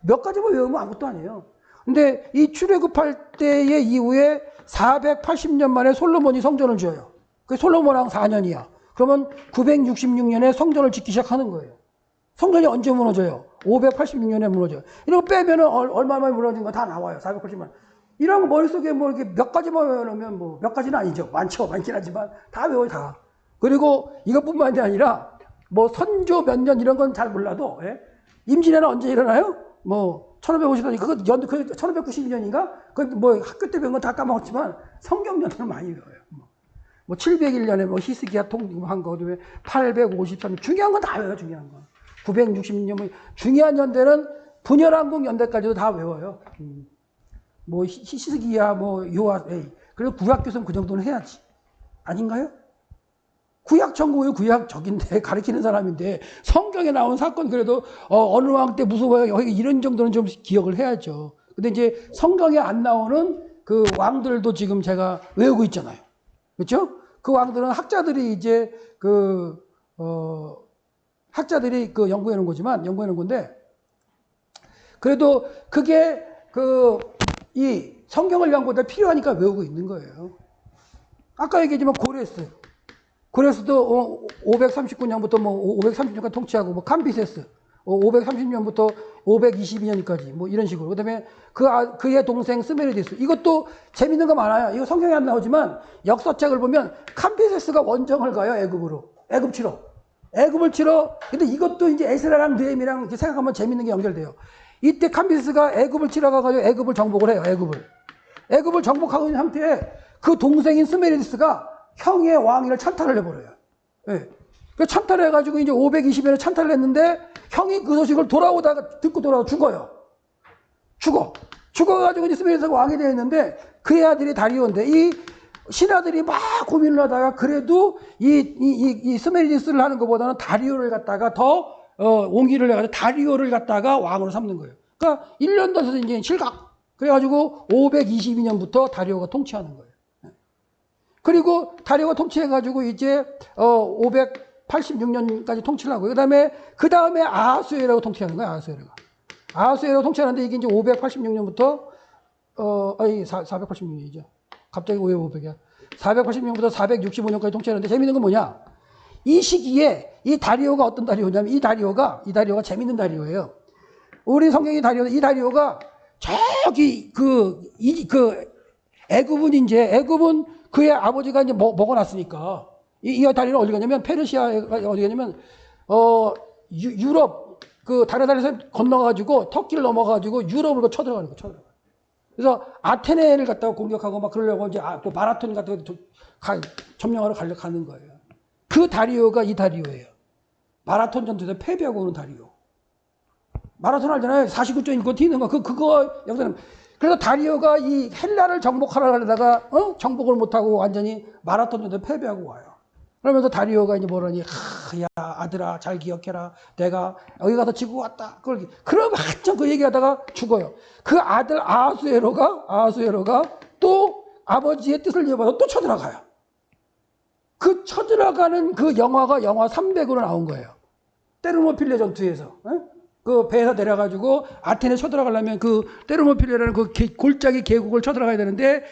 몇 가지만 외우면 아무것도 아니에요. 근데 이 출애굽할 때의 이후에 480년 만에 솔로몬이 성전을 지어요. 그 솔로몬왕 4년이야. 그러면 966년에 성전을 짓기 시작하는 거예요. 성전이 언제 무너져요? 586년에 무너져요. 이런 거 빼면은 얼마만 무너진 거 다 나와요. 480만. 이런 거 머릿속에 뭐 이렇게 몇 가지만 외워놓으면 뭐 몇 가지는 아니죠. 많긴 하지만 다 외워요, 다. 그리고 이것뿐만이 아니라 뭐 선조 몇 년 이런 건 잘 몰라도, 예? 임진왜란 언제 일어나요? 뭐 1550년, 그거 1592년인가? 그 뭐 학교 때 배운 건 다 까먹었지만 성경연도는 많이 외워요. 뭐 701년에 뭐 히스기야 통한 거, 그다음에 853년 중요한 건 다 외워요. 중요한 건. 960년 뭐 중요한 연대는 분열왕국 연대까지도 다 외워요. 뭐 히스기야 뭐 요아, 그래도 구약 교수는 그 정도는 해야지. 아닌가요? 구약 전공이 구약적인데 가르치는 사람인데 성경에 나온 사건 그래도 어느 왕 때 무서워요. 이런 정도는 좀 기억을 해야죠. 근데 이제 성경에 안 나오는 그 왕들도 지금 제가 외우고 있잖아요. 그렇죠? 그 왕들은 학자들이 이제 학자들이 연구해 놓은 거지만 연구해 놓은 건데 그래도 그게 이 성경을 연구할 때 필요하니까 외우고 있는 거예요. 아까 얘기했지만 고레스도 539년부터 뭐 530년까지 통치하고 뭐 캄비세스 530년부터 522년까지 뭐 이런 식으로. 그다음에 그의 동생 스메르디스. 이것도 재밌는 거 많아요. 이거 성경에 안 나오지만 역사책을 보면 캄비세스가 원정을 가요. 애굽 치러. 애굽을 치러. 근데 이것도 이제 에스라랑 느헤미야랑 이렇게 생각하면 재밌는 게 연결돼요. 이때 캄비세스가 애굽을 치러 가가지고 애굽을 정복을 해요. 애굽을 정복하고 있는 상태에 그 동생인 스메르디스가 형의 왕위를 찬탈을 해버려요. 예. 그 찬탈을 해가지고 이제 520년에 찬탈을 했는데 형이 그 소식을 듣고 돌아오다 죽어가지고 이제 스메르디스가 왕이 되어 있는데 그의 아들이 다리오인데 이 신하들이 막 고민을 하다가 그래도 이 스메르디스를 하는 것보다는 다리오를 갖다가 더 옹기를 해가지고 다리오를 갖다가 왕으로 삼는 거예요. 그러니까 1년 더 이제 실각. 그래가지고 522년부터 다리오가 통치하는 거예요. 그리고 다리오가 통치해가지고 이제 586년까지 통치를 하고요. 그 다음에 아하수에라고 통치하는 거예요. 아하수에라고 통치하는데 이게 이제 586년부터 486년이죠. 갑자기 500이야. 486년부터 465년까지 통치하는데 재밌는 건 뭐냐? 이 시기에 이 다리오가 어떤 다리오냐면 이 다리오가 재밌는 다리오예요. 우리 성경의 이 다리오가 저기 애굽은 그의 아버지가 이제 먹어놨으니까 이 다리는 어디 가냐면 페르시아에 어디 가냐면 유럽 다른 나라에서 건너가지고 터키를 넘어가지고 유럽으로 쳐들어가는 거예요. 그래서 아테네를 갖다가 공격하고 막 그러려고 이제 마라톤 같은 거 점령하러 가는 거예요. 그 다리오가 이 다리오예요. 마라톤 전투에서 패배하고 오는 다리오. 마라톤 알잖아요. 49점 인거 뛰는 거. 그거 역사는. 그래서 다리오가 이 헬라를 정복하려 하다가 정복을 못하고 완전히 마라톤 전투에 패배하고 와요. 그러면서 다리오가 이제 뭐라니, 야 아들아 잘 기억해라. 내가 여기 가서 지고 왔다. 그럼 한참 그 얘기하다가 죽어요. 그 아들 아하수에로가 또 아버지의 뜻을 이어받아 또 쳐들어가요. 그 쳐들어가는 그 영화 300으로 나온 거예요. 테르모필레 전투에서. 그 배에서 내려가지고 아테네 쳐들어가려면 그 테르모필레라는 그 골짜기 계곡을 쳐들어가야 되는데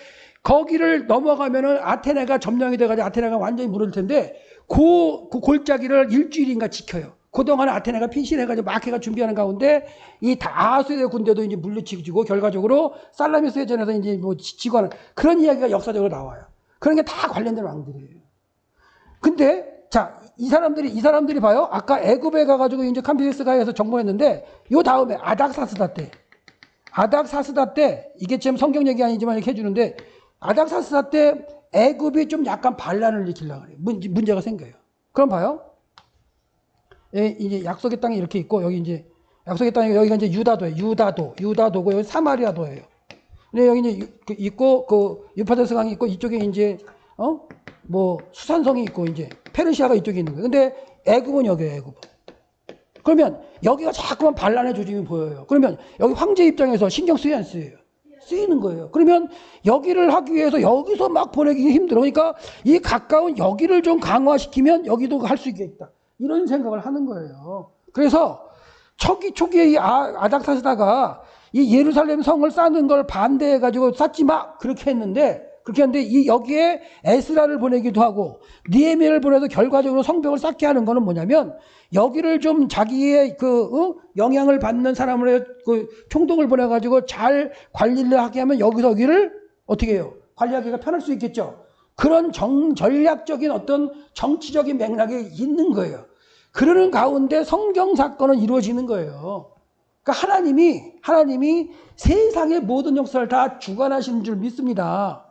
거기를 넘어가면은 아테네가 점령이 돼가지고 아테네가 완전히 무너질 텐데 그 골짜기를 일주일인가 지켜요. 그동안 아테네가 피신해가지고 마케가 준비하는 가운데 이 아하수에르 군대도 이제 물리치고 결과적으로 살라미스 해전에서 이제 뭐 지고 하는 그런 이야기가 역사적으로 나와요. 그런 게 다 관련된 왕들이에요. 근데 자, 이 사람들이 봐요. 아까 애굽에 가가지고 이제 캄비세스가 해서 정복했는데 요 다음에 아닥사스다 때 이게 지금 성경 얘기 아니지만 이렇게 해주는데 아닥사스다 때 애굽이 좀 약간 반란을 일으키려고 그래요. 문제가 생겨요. 그럼 봐요. 이제 약속의 땅이 이렇게 있고 여기 이제 약속의 땅이 여기가 이제 유다도고 여기 사마리아도예요. 근데 여기 이제 있고 그 유파데스 강이 있고 이쪽에 이제 뭐 수산성이 있고 이제 페르시아가 이쪽에 있는 거예요. 근데 애굽은 여기예요. 애굽은. 그러면 여기가 자꾸만 반란의 조짐이 보여요. 그러면 여기 황제 입장에서 신경 쓰여야 안 쓰여요? 쓰이는 거예요. 그러면 여기를 하기 위해서 여기서 막 보내기 힘들어. 그러니까 이 가까운 여기를 좀 강화시키면 여기도 할 수 있겠다. 이런 생각을 하는 거예요. 그래서 초기에 이 아닥사스다가 이 예루살렘 성을 쌓는 걸 반대해가지고 쌓지 마! 그렇게 했는데 이 여기에 에스라를 보내기도 하고 느헤미야를 보내서 결과적으로 성벽을 쌓게 하는 거는 뭐냐면 여기를 좀 자기의 영향을 받는 사람을 총독을 보내가지고 잘 관리를 하게 하면 여기를 어떻게 해요? 관리하기가 편할 수 있겠죠. 그런 전략적인 어떤 정치적인 맥락이 있는 거예요. 그러는 가운데 성경 사건은 이루어지는 거예요. 그러니까 하나님이 세상의 모든 역사를 다 주관하시는 줄 믿습니다.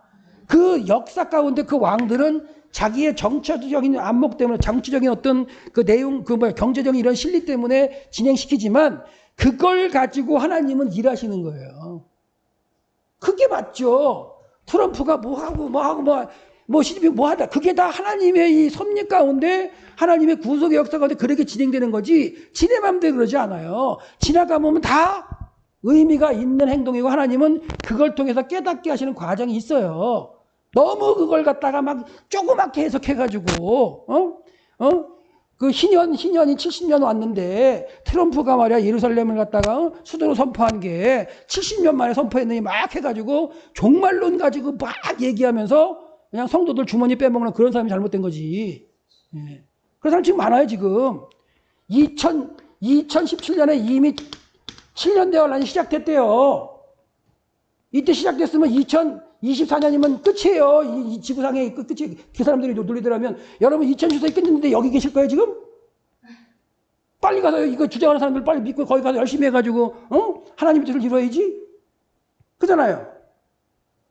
그 역사 가운데 그 왕들은 자기의 정치적인 안목 때문에 정치적인 어떤 그 내용, 경제적인 이런 실리 때문에 진행시키지만 그걸 가지고 하나님은 일하시는 거예요. 그게 맞죠. 트럼프가 시진핑 하다. 그게 다 하나님의 이 섭리 가운데 하나님의 구속의 역사 가운데 그렇게 진행되는 거지 지네 맘대로 그러지 않아요. 지나가면 다 의미가 있는 행동이고 하나님은 그걸 통해서 깨닫게 하시는 과정이 있어요. 너무 그걸 갖다가 막 조그맣게 해석해가지고 그 희년이 70년 왔는데 트럼프가 말이야 예루살렘을 갖다가 수도로 선포한 게 70년 만에 선포했느니 막 해가지고 종말론 가지고 막 얘기하면서 그냥 성도들 주머니 빼먹는 그런 사람이 잘못된 거지. 예. 그런 사람 지금 많아요. 지금 2017년에 이미 7년 대환란이 시작됐대요. 이때 시작됐으면 2024년이면 끝이에요. 이 지구상의 끝이 그 사람들이 논리더라면 여러분 2014년이 끝났는데 여기 계실 거예요 지금? 빨리 가서 이거 주장하는 사람들 빨리 믿고 거기 가서 열심히 해가지고 하나님의 뜻을 이루어야지. 그잖아요.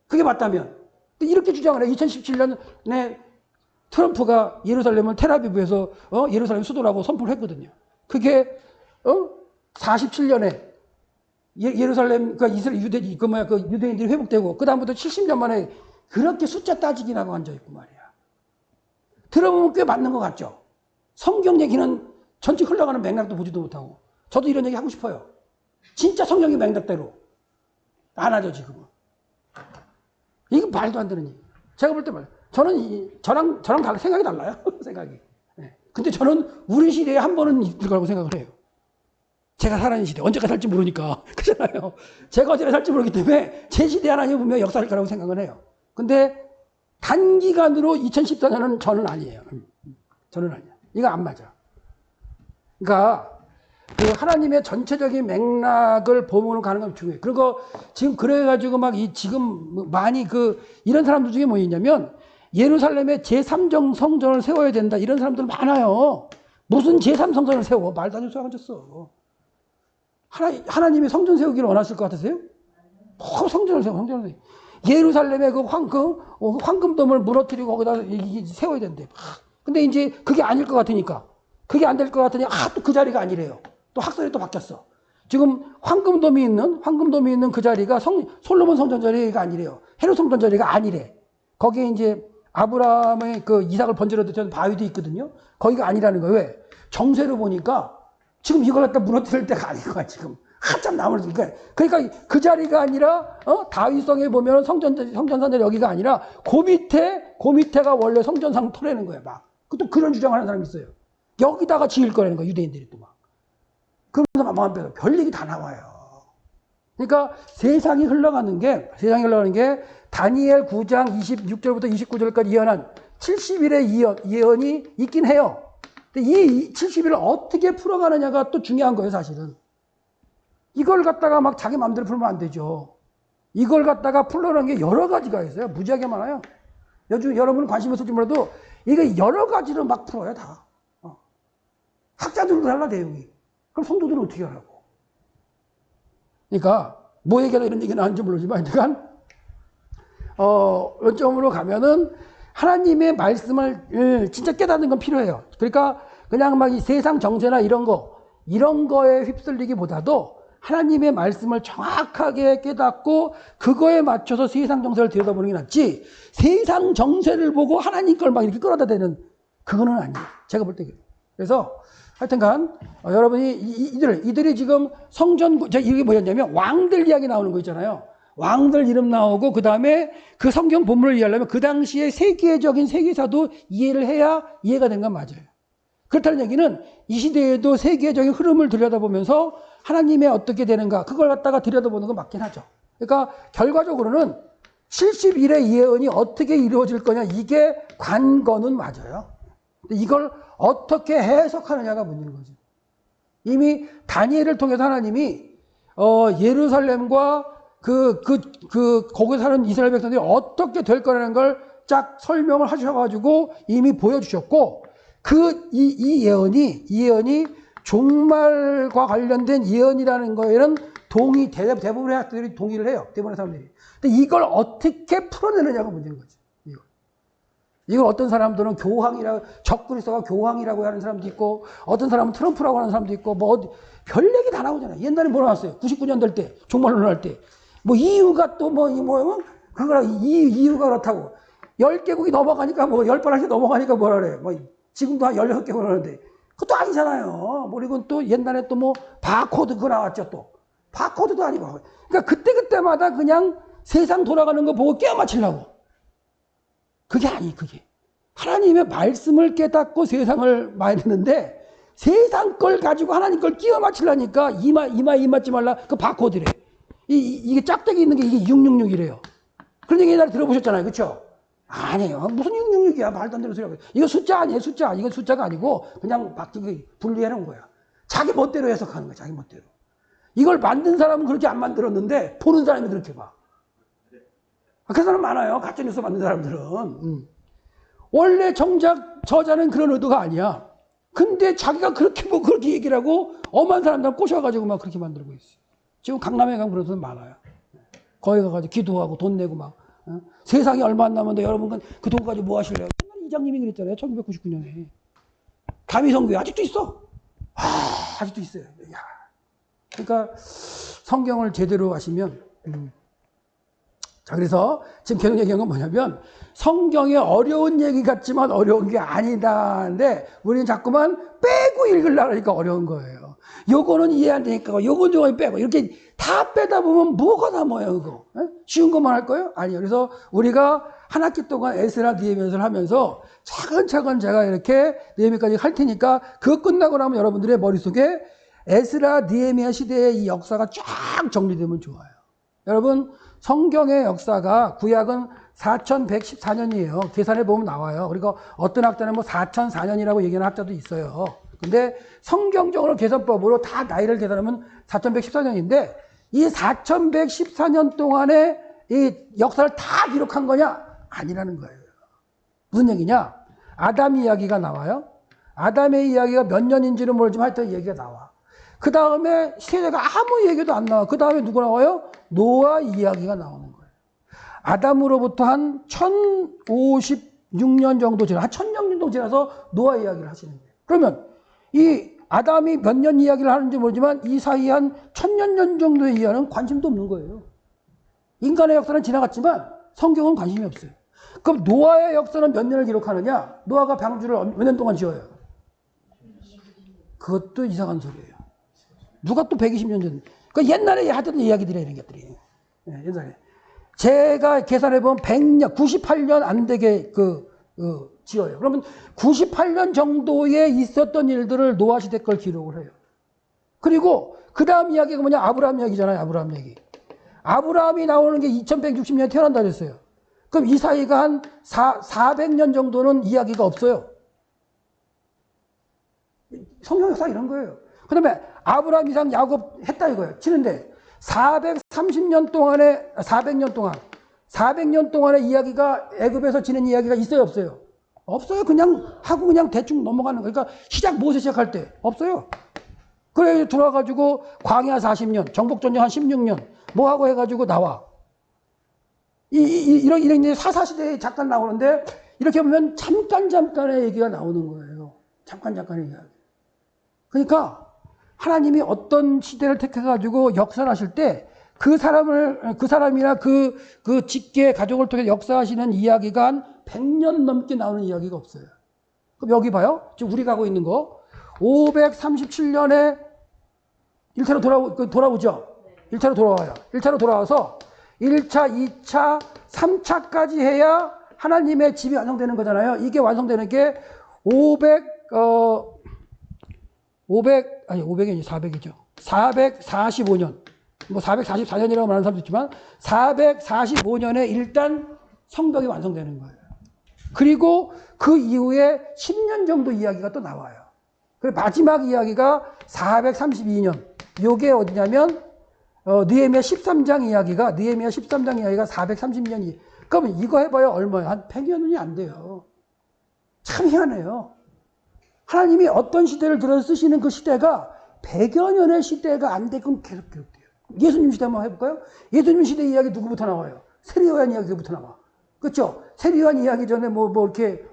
그게 맞다면. 이렇게 주장을 해요. 2017년에 트럼프가 예루살렘을 텔아비브에서 예루살렘 수도라고 선포를 했거든요. 그게 47년에 예루살렘 유대인들이 회복되고 그 다음부터 70년 만에 그렇게 숫자 따지기나 하고 앉아있고 말이야. 들어보면 꽤 맞는 것 같죠. 성경 얘기는 전체 흘러가는 맥락도 보지도 못하고 저도 이런 얘기 하고 싶어요. 진짜 성경의 맥락대로 안 하죠 지금은. 이거 말도 안 되는 얘기. 제가 볼 때 말이야. 저랑 생각이 달라요. 생각이. 네. 근데 저는 우리 시대에 한 번은 있을 거라고 생각을 해요. 제가 살아있는 시대. 언제까지 살지 모르니까. 그렇잖아요. 제가 언제까지 살지 모르기 때문에 제 시대 하나님 분명히 역사할 거라고 생각을 해요. 근데 단기간으로 2014년은 저는 아니에요. 저는 아니야. 이거 안 맞아. 그러니까 그 하나님의 전체적인 맥락을 보면 가는 건 중요해요. 그리고 지금 그래가지고 지금 많이 이런 사람들 중에 뭐 있냐면 예루살렘에 제3정 성전을 세워야 된다. 이런 사람들 많아요. 무슨 제3성전을 세워? 말도 안 되는 소리 앉았어. 하나님이 성전 세우기를 원하실 것 같으세요? 성전을 세워. 예루살렘에 황금돔을 무너뜨리고 거기다 세워야 된대. 근데 이제 그게 아닐 것 같으니까. 그게 안 될 것 같으니 또 그 자리가 아니래요. 또 학설이 또 바뀌었어. 지금 황금돔이 있는 그 자리가 솔로몬 성전 자리가 아니래요. 헤롯 성전 자리가 아니래. 거기에 이제 아브라함의 이삭을 번제로 드렸던 바위도 있거든요. 거기가 아니라는 거예요. 왜? 정세로 보니까 지금 이걸 갖다 무너뜨릴 때가 아닌 거야, 지금. 한참 남을, 그러니까 그 자리가 아니라, 다윗성에 보면 성전산자리 여기가 아니라, 그 밑에가 원래 성전상 토라는 거야, 막. 또 그런 주장을 하는 사람이 있어요. 여기다가 지을 거라는 거야, 유대인들이 또 막. 그러면서 마음 빼서 별 얘기 다 나와요. 그러니까 세상이 흘러가는 게 다니엘 9장 26절부터 29절까지 예언한 70일의 예언이 있긴 해요. 근데 이 70일을 어떻게 풀어가느냐가 또 중요한 거예요, 사실은. 이걸 갖다가 막 자기 마음대로 풀면 안 되죠. 이걸 갖다가 풀려는 게 여러 가지가 있어요. 무지하게 많아요. 요즘 여러분은 관심 없을지 몰라도 이거 여러 가지로 막 풀어요, 다. 학자들도 달라, 내용이. 그럼 성도들은 어떻게 하라고? 그러니까, 뭐 얘기하다 이런 얘기는 하는지 모르지만, 원점으로 가면은 하나님의 말씀을 진짜 깨닫는 건 필요해요. 그러니까 그냥 막 이 세상 정세나 이런 거에 휩쓸리기보다도 하나님의 말씀을 정확하게 깨닫고 그거에 맞춰서 세상 정세를 들여다보는 게 낫지, 세상 정세를 보고 하나님 걸 막 이렇게 끌어다 대는 그거는 아니에요. 제가 볼 때 그래요. 그래서 하여튼간 여러분이 이들이 지금 성전, 이게 뭐였냐면 왕들 이야기 나오는 거 있잖아요. 왕들 이름 나오고 그 다음에 그 성경 본문을 이해하려면 그 당시에 세계적인 세계사도 이해를 해야 이해가 된 건 맞아요. 그렇다는 얘기는 이 시대에도 세계적인 흐름을 들여다보면서 하나님의 어떻게 되는가 그걸 갖다가 들여다보는 건 맞긴 하죠. 그러니까 결과적으로는 71의 예언이 어떻게 이루어질 거냐 이게 관건은 맞아요. 근데 이걸 어떻게 해석하느냐가 문제인 거죠. 이미 다니엘을 통해서 하나님이 예루살렘과 거기 사는 이스라엘 백성들이 어떻게 될 거라는 걸 쫙 설명을 하셔가지고 이미 보여주셨고 이 예언이 종말과 관련된 예언이라는 거에는 대부분의 학자들이 동의를 해요. 대부분의 사람들이. 근데 이걸 어떻게 풀어내느냐가 문제인 거죠. 이걸 어떤 사람들은 적그리스도가 교황이라고 하는 사람도 있고, 어떤 사람은 트럼프라고 하는 사람도 있고, 별 얘기 다 나오잖아요. 옛날에 뭐 나왔어요? 99년 될 때, 종말론 할 때. 이유가 또 이유가 그렇다고. 10개국이 넘어가니까 10발씩 넘어가니까 뭐라 그래. 지금도 한 16개국 하는데. 그것도 아니잖아요. 그리고 또 옛날에 또 바코드 그거 나왔죠 또. 바코드도 아니고. 그러니까 그때마다 그냥 세상 돌아가는 거 보고 끼워 맞추려고. 그게. 하나님의 말씀을 깨닫고 세상을 봐야 되는데, 세상 걸 가지고 하나님 걸 끼워 맞추려니까, 이마에 맞지 말라. 그 바코드래. 이게 짝대기 있는 게 이게 666이래요. 그런 얘기 옛날에 들어보셨잖아요. 그쵸? 아니에요. 무슨 666이야. 말도 안 되는 소리야. 이거 숫자 아니에요. 숫자. 이건 숫자가 아니고, 그냥 분리해 놓은 거야. 자기 멋대로 해석하는 거야. 자기 멋대로. 이걸 만든 사람은 그렇게 안 만들었는데, 보는 사람이 그렇게 봐. 그 사람 많아요. 가짜뉴스 만든 사람들은. 원래 정작 저자는 그런 의도가 아니야. 근데 자기가 그렇게 얘기를 하고 엄한 사람들 꼬셔가지고 막 그렇게 만들고 있어요. 지금 강남에 가면 그런 사람 많아요. 거기 가가지고 기도하고 돈 내고 막. 세상이 얼마 안 남았는데 여러분 그 돈 가지고 뭐 하실래요? 이장님이 그랬잖아요. 1999년에. 다미성교회 아직도 있어. 아직도 있어요. 야. 그러니까 성경을 제대로 하시면 자, 그래서 지금 계속 얘기한 건 뭐냐면 성경에 어려운 얘기 같지만 어려운 게 아니다인데 우리는 자꾸만 빼고 읽으려고 하니까 어려운 거예요. 요거는 이해 안 되니까 요건 빼고 이렇게 다 빼다 보면 뭐가 남아요 그거. 쉬운 것만 할 거예요? 아니요. 그래서 우리가 한 학기 동안 에스라 느헤미야를 하면서 차근차근 제가 이렇게 느헤미야까지 할 테니까 그거 끝나고 나면 여러분들의 머릿속에 에스라 느헤미야 시대의 이 역사가 쫙 정리되면 좋아요. 여러분 성경의 역사가 구약은 4114년이에요. 계산해 보면 나와요. 그리고 어떤 학자는 4004년이라고 얘기하는 학자도 있어요. 근데 성경적으로 계산법으로 다 나이를 계산하면 4114년인데 이 4114년 동안에 이 역사를 다 기록한 거냐? 아니라는 거예요. 무슨 얘기냐? 아담 이야기가 나와요. 아담의 이야기가 몇 년인지는 모르지만 하여튼 얘기가 나와. 그 다음에 세대가 아무 얘기도 안 나와. 그 다음에 누구 나와요? 노아 이야기가 나오는 거예요. 아담으로부터 한 1056년 정도 지나, 한 1000년 정도 지나서 노아 이야기를 하시는 거예요. 그러면 이 아담이 몇 년 이야기를 하는지 모르지만 이 사이에 한 1000년 정도의 이야기는 관심도 없는 거예요. 인간의 역사는 지나갔지만 성경은 관심이 없어요. 그럼 노아의 역사는 몇 년을 기록하느냐? 노아가 방주를 몇 년 동안 지어요? 그것도 이상한 소리예요. 누가 또 120년 전. 그 옛날에 하던 이야기들이에요, 이런 것들이. 옛날에. 제가 계산해보면 100년, 98년 안 되게 지어요. 그러면 98년 정도에 있었던 일들을 노아 시대 걸 기록을 해요. 그리고 그 다음 이야기가 뭐냐? 아브라함 이야기잖아요, 아브라함 얘기. 아브라함이 나오는 게 2160년에 태어난다 그랬어요. 그럼 이 사이가 한 400년 정도는 이야기가 없어요. 성경 역사 이런 거예요. 그 다음에 아브라함, 이삭, 야곱 했다 이거예요. 치는데 430년 동안에 400년 동안의 이야기가 애굽에서 지낸 이야기가 있어요, 없어요? 없어요. 그냥 하고 그냥 대충 넘어가는 거예요. 그러니까 모세 시작할 때 없어요. 그래 들어와가지고 광야 40년, 정복전쟁 한 16년 뭐 하고 해가지고 나와. 이런 사사시대에 잠깐 나오는데 이렇게 보면 잠깐의 얘기가 나오는 거예요. 잠깐의 이야기. 그러니까 하나님이 어떤 시대를 택해가지고 역사를 하실 때 그 사람이나 그 직계 가족을 통해 역사하시는 이야기가 한 100년 넘게 나오는 이야기가 없어요. 그럼 여기 봐요. 지금 우리가 하고 있는 거. 537년에 1차로 돌아오죠. 1차로 돌아와요. 1차로 돌아와서 1차, 2차, 3차까지 해야 하나님의 집이 완성되는 거잖아요. 이게 완성되는 게 500이 400이죠. 445년. 뭐 444년이라고 말하는 사람도 있지만 445년에 일단 성벽이 완성되는 거예요. 그리고 그 이후에 10년 정도 이야기가 또 나와요. 그리고 마지막 이야기가 432년. 요게 어디냐면 느헤미야 13장 이야기가 430년이. 그러면 이거 해봐요. 얼마예요? 한 100여 년이 안 돼요. 참 희한해요. 하나님이 어떤 시대를 들어 쓰시는 그 시대가 100여 년의 시대가 안 되면 계속 기록돼요. 예수님 시대 한번 해볼까요? 예수님 시대 이야기 누구부터 나와요? 세리요한 이야기부터 나와. 그렇죠? 세리요한 이야기 전에 뭐 이렇게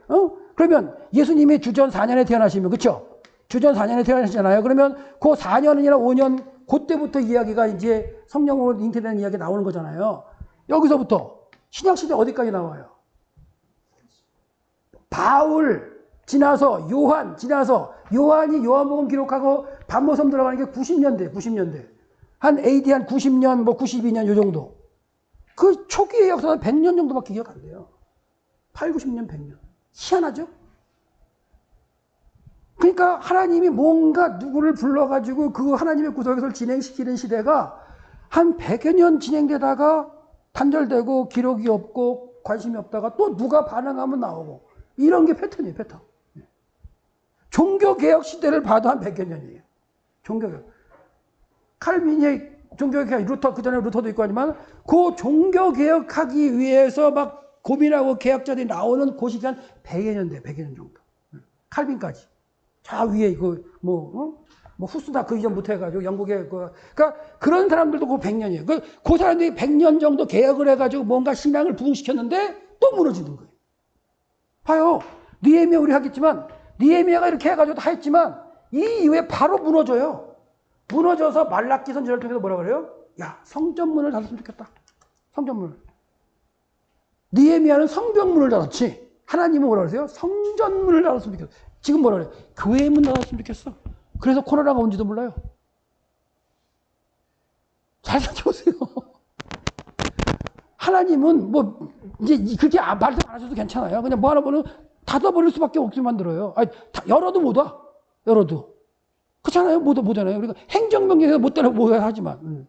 그러면 예수님이 주전 4년에 태어나시면 그렇죠? 주전 4년에 태어나시잖아요. 그러면 그 4년이나 5년 그때부터 이야기가 이제 성령으로 잉태되는 이야기 나오는 거잖아요. 여기서부터 신약 시대 어디까지 나와요? 바울 지나서 요한 지나서 요한이 요한복음 기록하고 반모섬 들어가는 게 90년대. 한 AD 한 90년 뭐 92년 요 정도. 그 초기의 역사는 100년 정도밖에 기억 안 돼요. 8, 90년, 100년. 희한하죠? 그러니까 하나님이 뭔가 누구를 불러가지고 그 하나님의 구속을 진행시키는 시대가 한 100여 년 진행되다가 단절되고 기록이 없고 관심이 없다가 또 누가 반응하면 나오고 이런 게 패턴이에요, 패턴. 종교개혁 시대를 봐도 한 100여 년이에요. 종교개혁. 칼빈이 종교개혁, 루터, 그 전에 루터도 있고 하지만 그 종교개혁하기 위해서 막 고민하고 개혁자들이 나오는 그 시간 100여 년 돼, 100여 년 정도. 칼빈까지. 저 위에 이거 뭐 후스다 그 이전부터 해가지고 영국의 그러니까 그런 사람들도 그 100년이에요. 그 사람들이 100년 정도 개혁을 해가지고 뭔가 신앙을 부흥시켰는데 또 무너지는 거예요. 봐요. 느헤미야 우리 하겠지만 느헤미야가 이렇게 해가지고 다 했지만 이 이후에 바로 무너져요. 무너져서 말라기 선지자를 통해서 뭐라 그래요? 야, 성전문을 닫았으면 좋겠다. 성전문을. 느헤미야는 성벽문을 닫았지. 하나님은 뭐라 그러세요? 성전문을 닫았으면 좋겠어. 지금 뭐라 그래요? 교회 문 닫았으면 좋겠어. 그래서 코로나가 온지도 몰라요. 잘 생각해보세요. 하나님은 뭐 이제 그렇게 말씀 안 하셔도 괜찮아요. 그냥 뭐 하나 보면 닫아버릴 수밖에 없게 만들어요. 아니, 열어도 못 와. 열어도. 그렇잖아요. 못 오잖아요. 그러니까 행정명령에서 못 따라 못 하지만.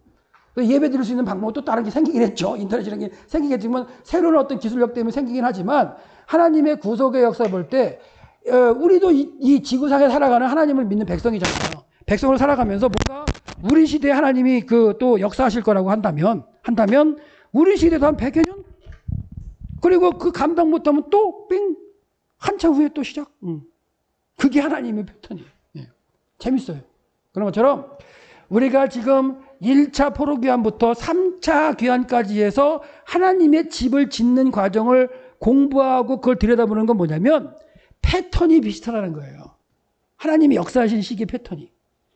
예배 드릴 수 있는 방법은 또 다른 게 생기긴 했죠. 인터넷이라는 게 생기겠지만 새로운 어떤 기술력 때문에 생기긴 하지만 하나님의 구속의 역사 볼 때 우리도 이 지구상에 살아가는 하나님을 믿는 백성이잖아요. 백성을 살아가면서 뭔가 우리 시대에 하나님이 그 또 역사하실 거라고 한다면 우리 시대도 한 100여 년? 그리고 그 감당 못하면 또 삥! 한참 후에 또 시작. 그게 하나님의 패턴이에요. 예. 재밌어요. 그런 것처럼 우리가 지금 1차 포로귀환부터 3차 귀환까지 해서 하나님의 집을 짓는 과정을 공부하고 그걸 들여다보는 건 뭐냐면 패턴이 비슷하다는 거예요. 하나님이 역사하신 시기의 패턴이.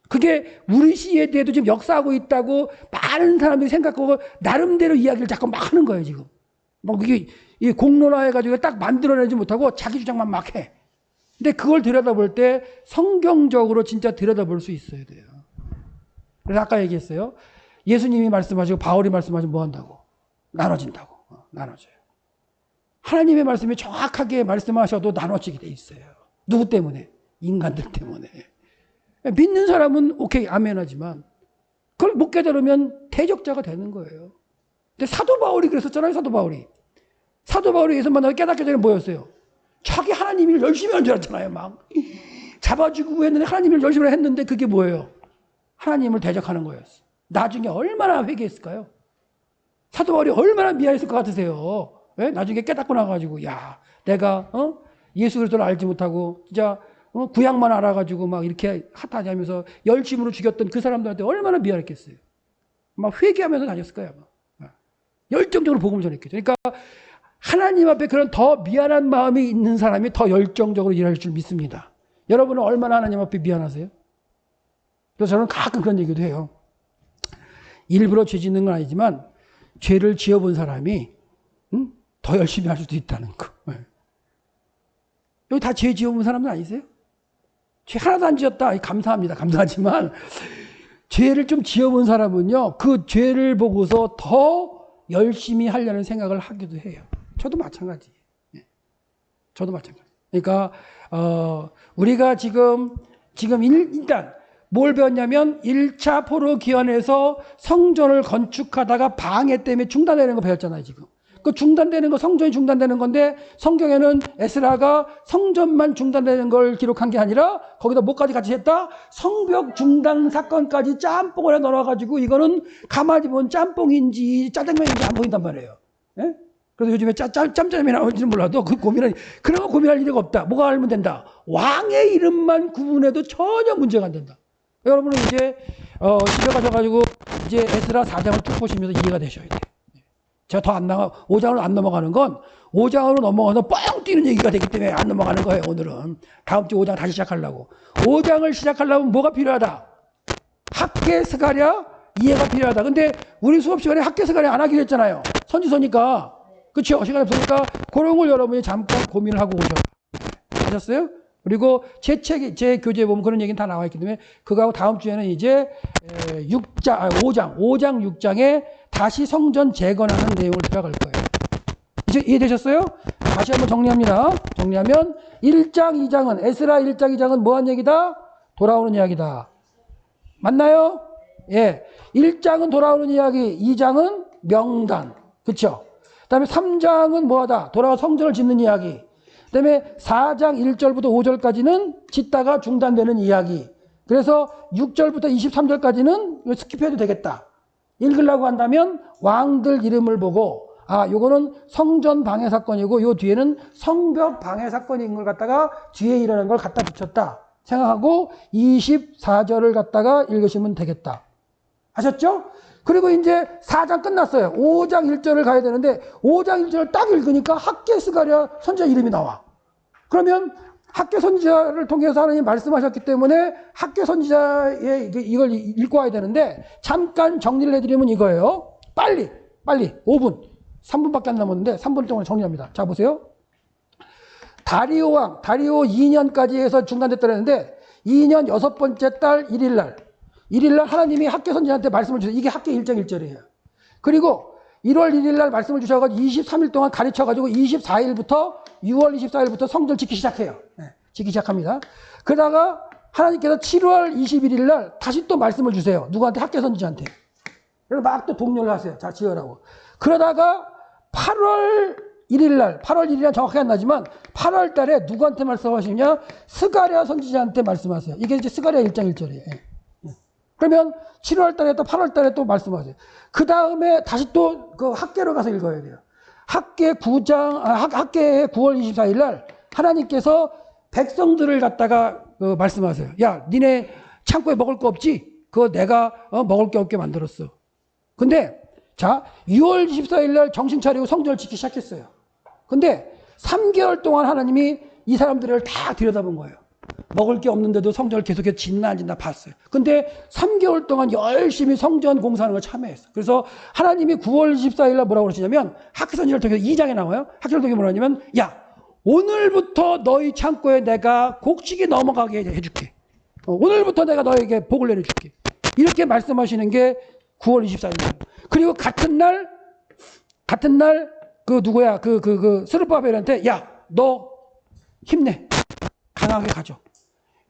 그게 우리 시대에도 지금 역사하고 있다고 많은 사람들이 생각하고 나름대로 이야기를 자꾸 막 하는 거예요, 지금. 막 이게 공론화해가지고 딱 만들어내지 못하고 자기 주장만 막 해. 근데 그걸 들여다볼 때 성경적으로 진짜 들여다볼 수 있어야 돼요. 그래서 아까 얘기했어요. 예수님이 말씀하시고 바울이 말씀하시면 뭐 한다고? 나눠진다고. 나눠져요. 하나님의 말씀이 정확하게 말씀하셔도 나눠지게 돼 있어요. 누구 때문에? 인간들 때문에. 믿는 사람은 오케이 아멘 하지만 그걸 못 깨달으면 대적자가 되는 거예요. 근데 사도 바울이 그랬었잖아요. 사도 바울이 예수 만나서 깨닫기 전에 뭐였어요? 자기 하나님 일 열심히 한 줄 알았잖아요. 막 잡아주고 했는데 하나님 일 열심히 했는데 그게 뭐예요? 하나님을 대적하는 거였어. 나중에 얼마나 회개했을까요? 사도 바울이 얼마나 미안했을 것 같으세요? 왜? 나중에 깨닫고 나가지고 야 내가 예수 그리스도를 알지 못하고 진짜 구약만 알아가지고 막 이렇게 핫하냐면서 열심으로 죽였던 그 사람들한테 얼마나 미안했겠어요. 막 회개하면서 다녔을 거야. 막. 열정적으로 복음을 전했겠죠. 그러니까 하나님 앞에 그런 더 미안한 마음이 있는 사람이 더 열정적으로 일할 줄 믿습니다. 여러분은 얼마나 하나님 앞에 미안하세요? 그래서 저는 가끔 그런 얘기도 해요. 일부러 죄 짓는 건 아니지만 죄를 지어본 사람이 더 열심히 할 수도 있다는 거. 여기 다 죄 지어본 사람들 아니세요? 죄 하나도 안 지었다. 감사합니다. 감사하지만 죄를 좀 지어본 사람은요, 그 죄를 보고서 더 열심히 하려는 생각을 하기도 해요. 저도 마찬가지예요. 저도 마찬가지. 그러니까 우리가 지금 일단 뭘 배웠냐면 1차 포로 기원에서 성전을 건축하다가 방해 때문에 중단되는 거 배웠잖아요, 지금. 그 중단되는 거, 성전이 중단되는 건데 성경에는 에스라가 성전만 중단되는 걸 기록한 게 아니라 거기다 뭐까지 같이 했다? 성벽 중단 사건까지 짬뽕을 해 넣어가지고 이거는 가만히 보면 짬뽕인지 짜장면인지 안 보인단 말이에요. 예? 그래서 요즘에 짬짜장면이 나올지는 몰라도 그런 거 고민할 일이 없다. 뭐가 알면 된다? 왕의 이름만 구분해도 전혀 문제가 안 된다. 여러분은 이제 집에 가셔가지고 이제 에스라 4장을 쭉 보시면서 이해가 되셔야 돼요. 제가 더 안 나가 5장으로 안 넘어가는 건 5장으로 넘어가서 뻥 뛰는 얘기가 되기 때문에 안 넘어가는 거예요. 오늘은 다음 주 5장 다시 시작하려고. 5장을 시작하려면 뭐가 필요하다? 학계 스가랴 이해가 필요하다. 근데 우리 수업 시간에 학계 스가랴 안 하기로 했잖아요. 선지서니까. 그렇죠? 시간 없으니까 그런 걸 여러분이 잠깐 고민을 하고 오셔. 아셨어요? 그리고 제 교재에 보면 그런 얘기는 다 나와 있기 때문에 그거하고 다음 주에는 이제 5장 6장에 다시 성전 재건하는 내용을 들어갈 거예요. 이제 이해되셨어요? 다시 한번 정리합니다. 정리하면 1장 2장은 에스라 1장 2장은 뭐한 얘기다? 돌아오는 이야기다. 맞나요? 예. 1장은 돌아오는 이야기, 2장은 명단. 그렇죠? 그다음에 3장은 뭐하다? 돌아와 성전을 짓는 이야기. 그다음에 4장 1절부터 5절까지는 짓다가 중단되는 이야기. 그래서 6절부터 23절까지는 스킵해도 되겠다. 읽으려고 한다면 왕들 이름을 보고 요거는 성전 방해 사건이고 요 뒤에는 성벽 방해 사건인 걸 갖다가 뒤에 일어난 걸 갖다 붙였다 생각하고 24절을 갖다가 읽으시면 되겠다. 아셨죠? 그리고 이제 4장 끝났어요. 5장 1절을 가야 되는데 5장 1절을 딱 읽으니까 학계 스가랴 선지자 이름이 나와. 그러면 학계 선지자를 통해서 하나님 말씀하셨기 때문에 학계 선지자의 이걸 읽고 와야 되는데 잠깐 정리를 해드리면 이거예요. 빨리 5분 3분밖에 안 남았는데 3분 동안 정리합니다. 자 보세요. 다리오 왕 다리오 2년까지 해서 중단됐다 그랬는데 2년 6번째 달 1일날 하나님이 학계 선지자한테 말씀을 주세요. 이게 학계 1장 1절이에요. 그리고 1월 1일날 말씀을 주셔가지고 23일 동안 가르쳐가지고 24일부터 6월 24일부터 성전을 짓기 시작해요. 네, 짓기 시작합니다. 그러다가 하나님께서 7월 21일날 다시 또 말씀을 주세요. 누구한테? 학계 선지자한테. 그래서 막 또 독려를 하세요. 자, 지어라고. 그러다가 8월 1일날 정확하게 안 나지만 8월 달에 누구한테 말씀하시냐? 스가랴 선지자한테 말씀하세요. 이게 이제 스가랴 1장 1절이에요. 그러면 7월 달에 또 8월 달에 또 말씀하세요. 그 다음에 다시 또 그 학계로 가서 읽어야 돼요. 학계 9월 24일 날 하나님께서 백성들을 갖다가 말씀하세요. 야, 니네 창고에 먹을 거 없지? 그거 내가 먹을 게 없게 만들었어. 근데 자, 6월 24일 날 정신 차리고 성전을 짓기 시작했어요. 근데 3개월 동안 하나님이 이 사람들을 다 들여다본 거예요. 먹을 게 없는데도 성전을 계속해서 짓나 안 짓나 봤어요. 근데 3개월 동안 열심히 성전 공사하는 걸 참여했어요. 그래서 하나님이 9월 24일 날 뭐라고 그러시냐면 학계선지자를 통해서 2장에 나와요. 학계를 통해서 뭐라 하냐면 야, 오늘부터 너희 창고에 내가 곡식이 넘어가게 해줄게. 오늘부터 내가 너에게 복을 내려줄게. 이렇게 말씀하시는 게 9월 24일이에요. 그리고 같은 날 그 누구야 그 스룹바벨한테 야, 너 힘내. 강하게 가죠.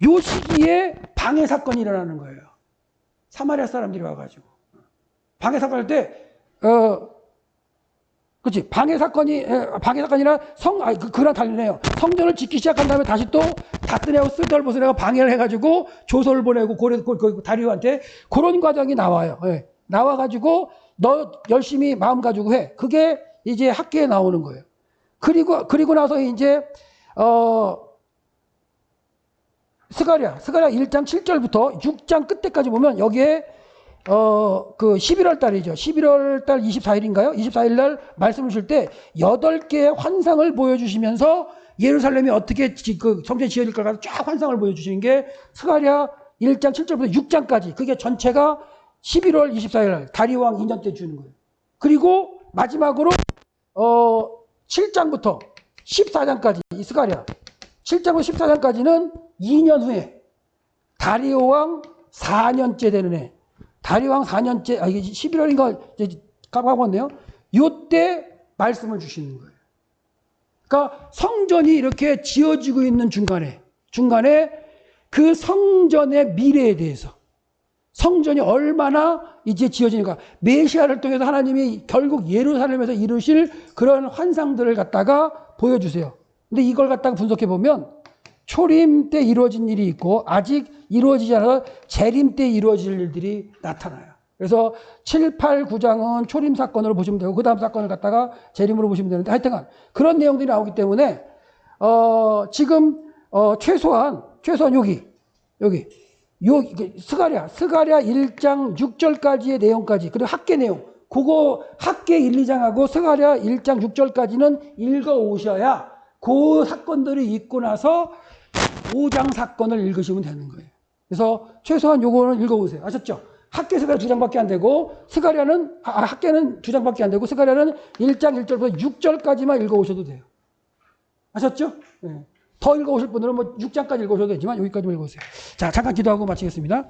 요 시기에 방해 사건이 일어나는 거예요. 사마리아 사람들이 와가지고 방해 사건 할 때 그렇지 방해 사건이라 그랑 달리네요. 성전을 짓기 시작한 다음에 다시 또 다스네하고 스달보스네가 방해를 해가지고 조서를 보내고 다리오한테 그런 과정이 나와요. 네. 나와가지고 너 열심히 마음 가지고 해. 그게 이제 학계에 나오는 거예요. 그리고 나서 이제 스가랴 1장 7절부터 6장 끝에까지 보면 여기에 그 11월 달이죠. 11월 달 24일인가요? 24일 날 말씀을 주실 때 8개의 환상을 보여주시면서 예루살렘이 어떻게 그 성전이 지어질 걸 쫙 환상을 보여주시는 게 스가랴 1장 7절부터 6장까지 그게 전체가 11월 24일 날 다리오 왕 2년 때 주는 거예요. 그리고 마지막으로 7장부터 14장까지 이 스가랴 7장부터 14장까지는 2년 후에 다리오 왕 4년째 되는 해. 다리오 왕 4년째, 이게 11월인가 까먹었네요. 요때 말씀을 주시는 거예요. 그러니까 성전이 이렇게 지어지고 있는 중간에 그 성전의 미래에 대해서 성전이 얼마나 이제 지어지는가. 메시아를 통해서 하나님이 결국 예루살렘에서 이루실 그런 환상들을 갖다가 보여주세요. 근데 이걸 갖다가 분석해 보면 초림 때 이루어진 일이 있고 아직 이루어지지 않아서 재림 때 이루어질 일들이 나타나요. 그래서 7, 8, 9장은 초림 사건으로 보시면 되고 그 다음 사건을 갖다가 재림으로 보시면 되는데 하여튼간 그런 내용들이 나오기 때문에 지금 최소한 여기 스가랴 1장 6절까지의 내용까지 그리고 학계 내용 그거 학계 1, 2장하고 스가랴 1장 6절까지는 읽어 오셔야 그 사건들이 있고 나서 5장 사건을 읽으시면 되는 거예요. 그래서 최소한 요거는 읽어 오세요. 아셨죠? 학계 스가랴 2장밖에 안 되고 스가랴는 학계는 2장밖에 안 되고 스가랴는 1장 1절부터 6절까지만 읽어 오셔도 돼요. 아셨죠? 네. 더 읽어 오실 분들은 뭐 6장까지 읽어 오셔도 되지만 여기까지만 읽어 오세요. 자, 잠깐 기도하고 마치겠습니다.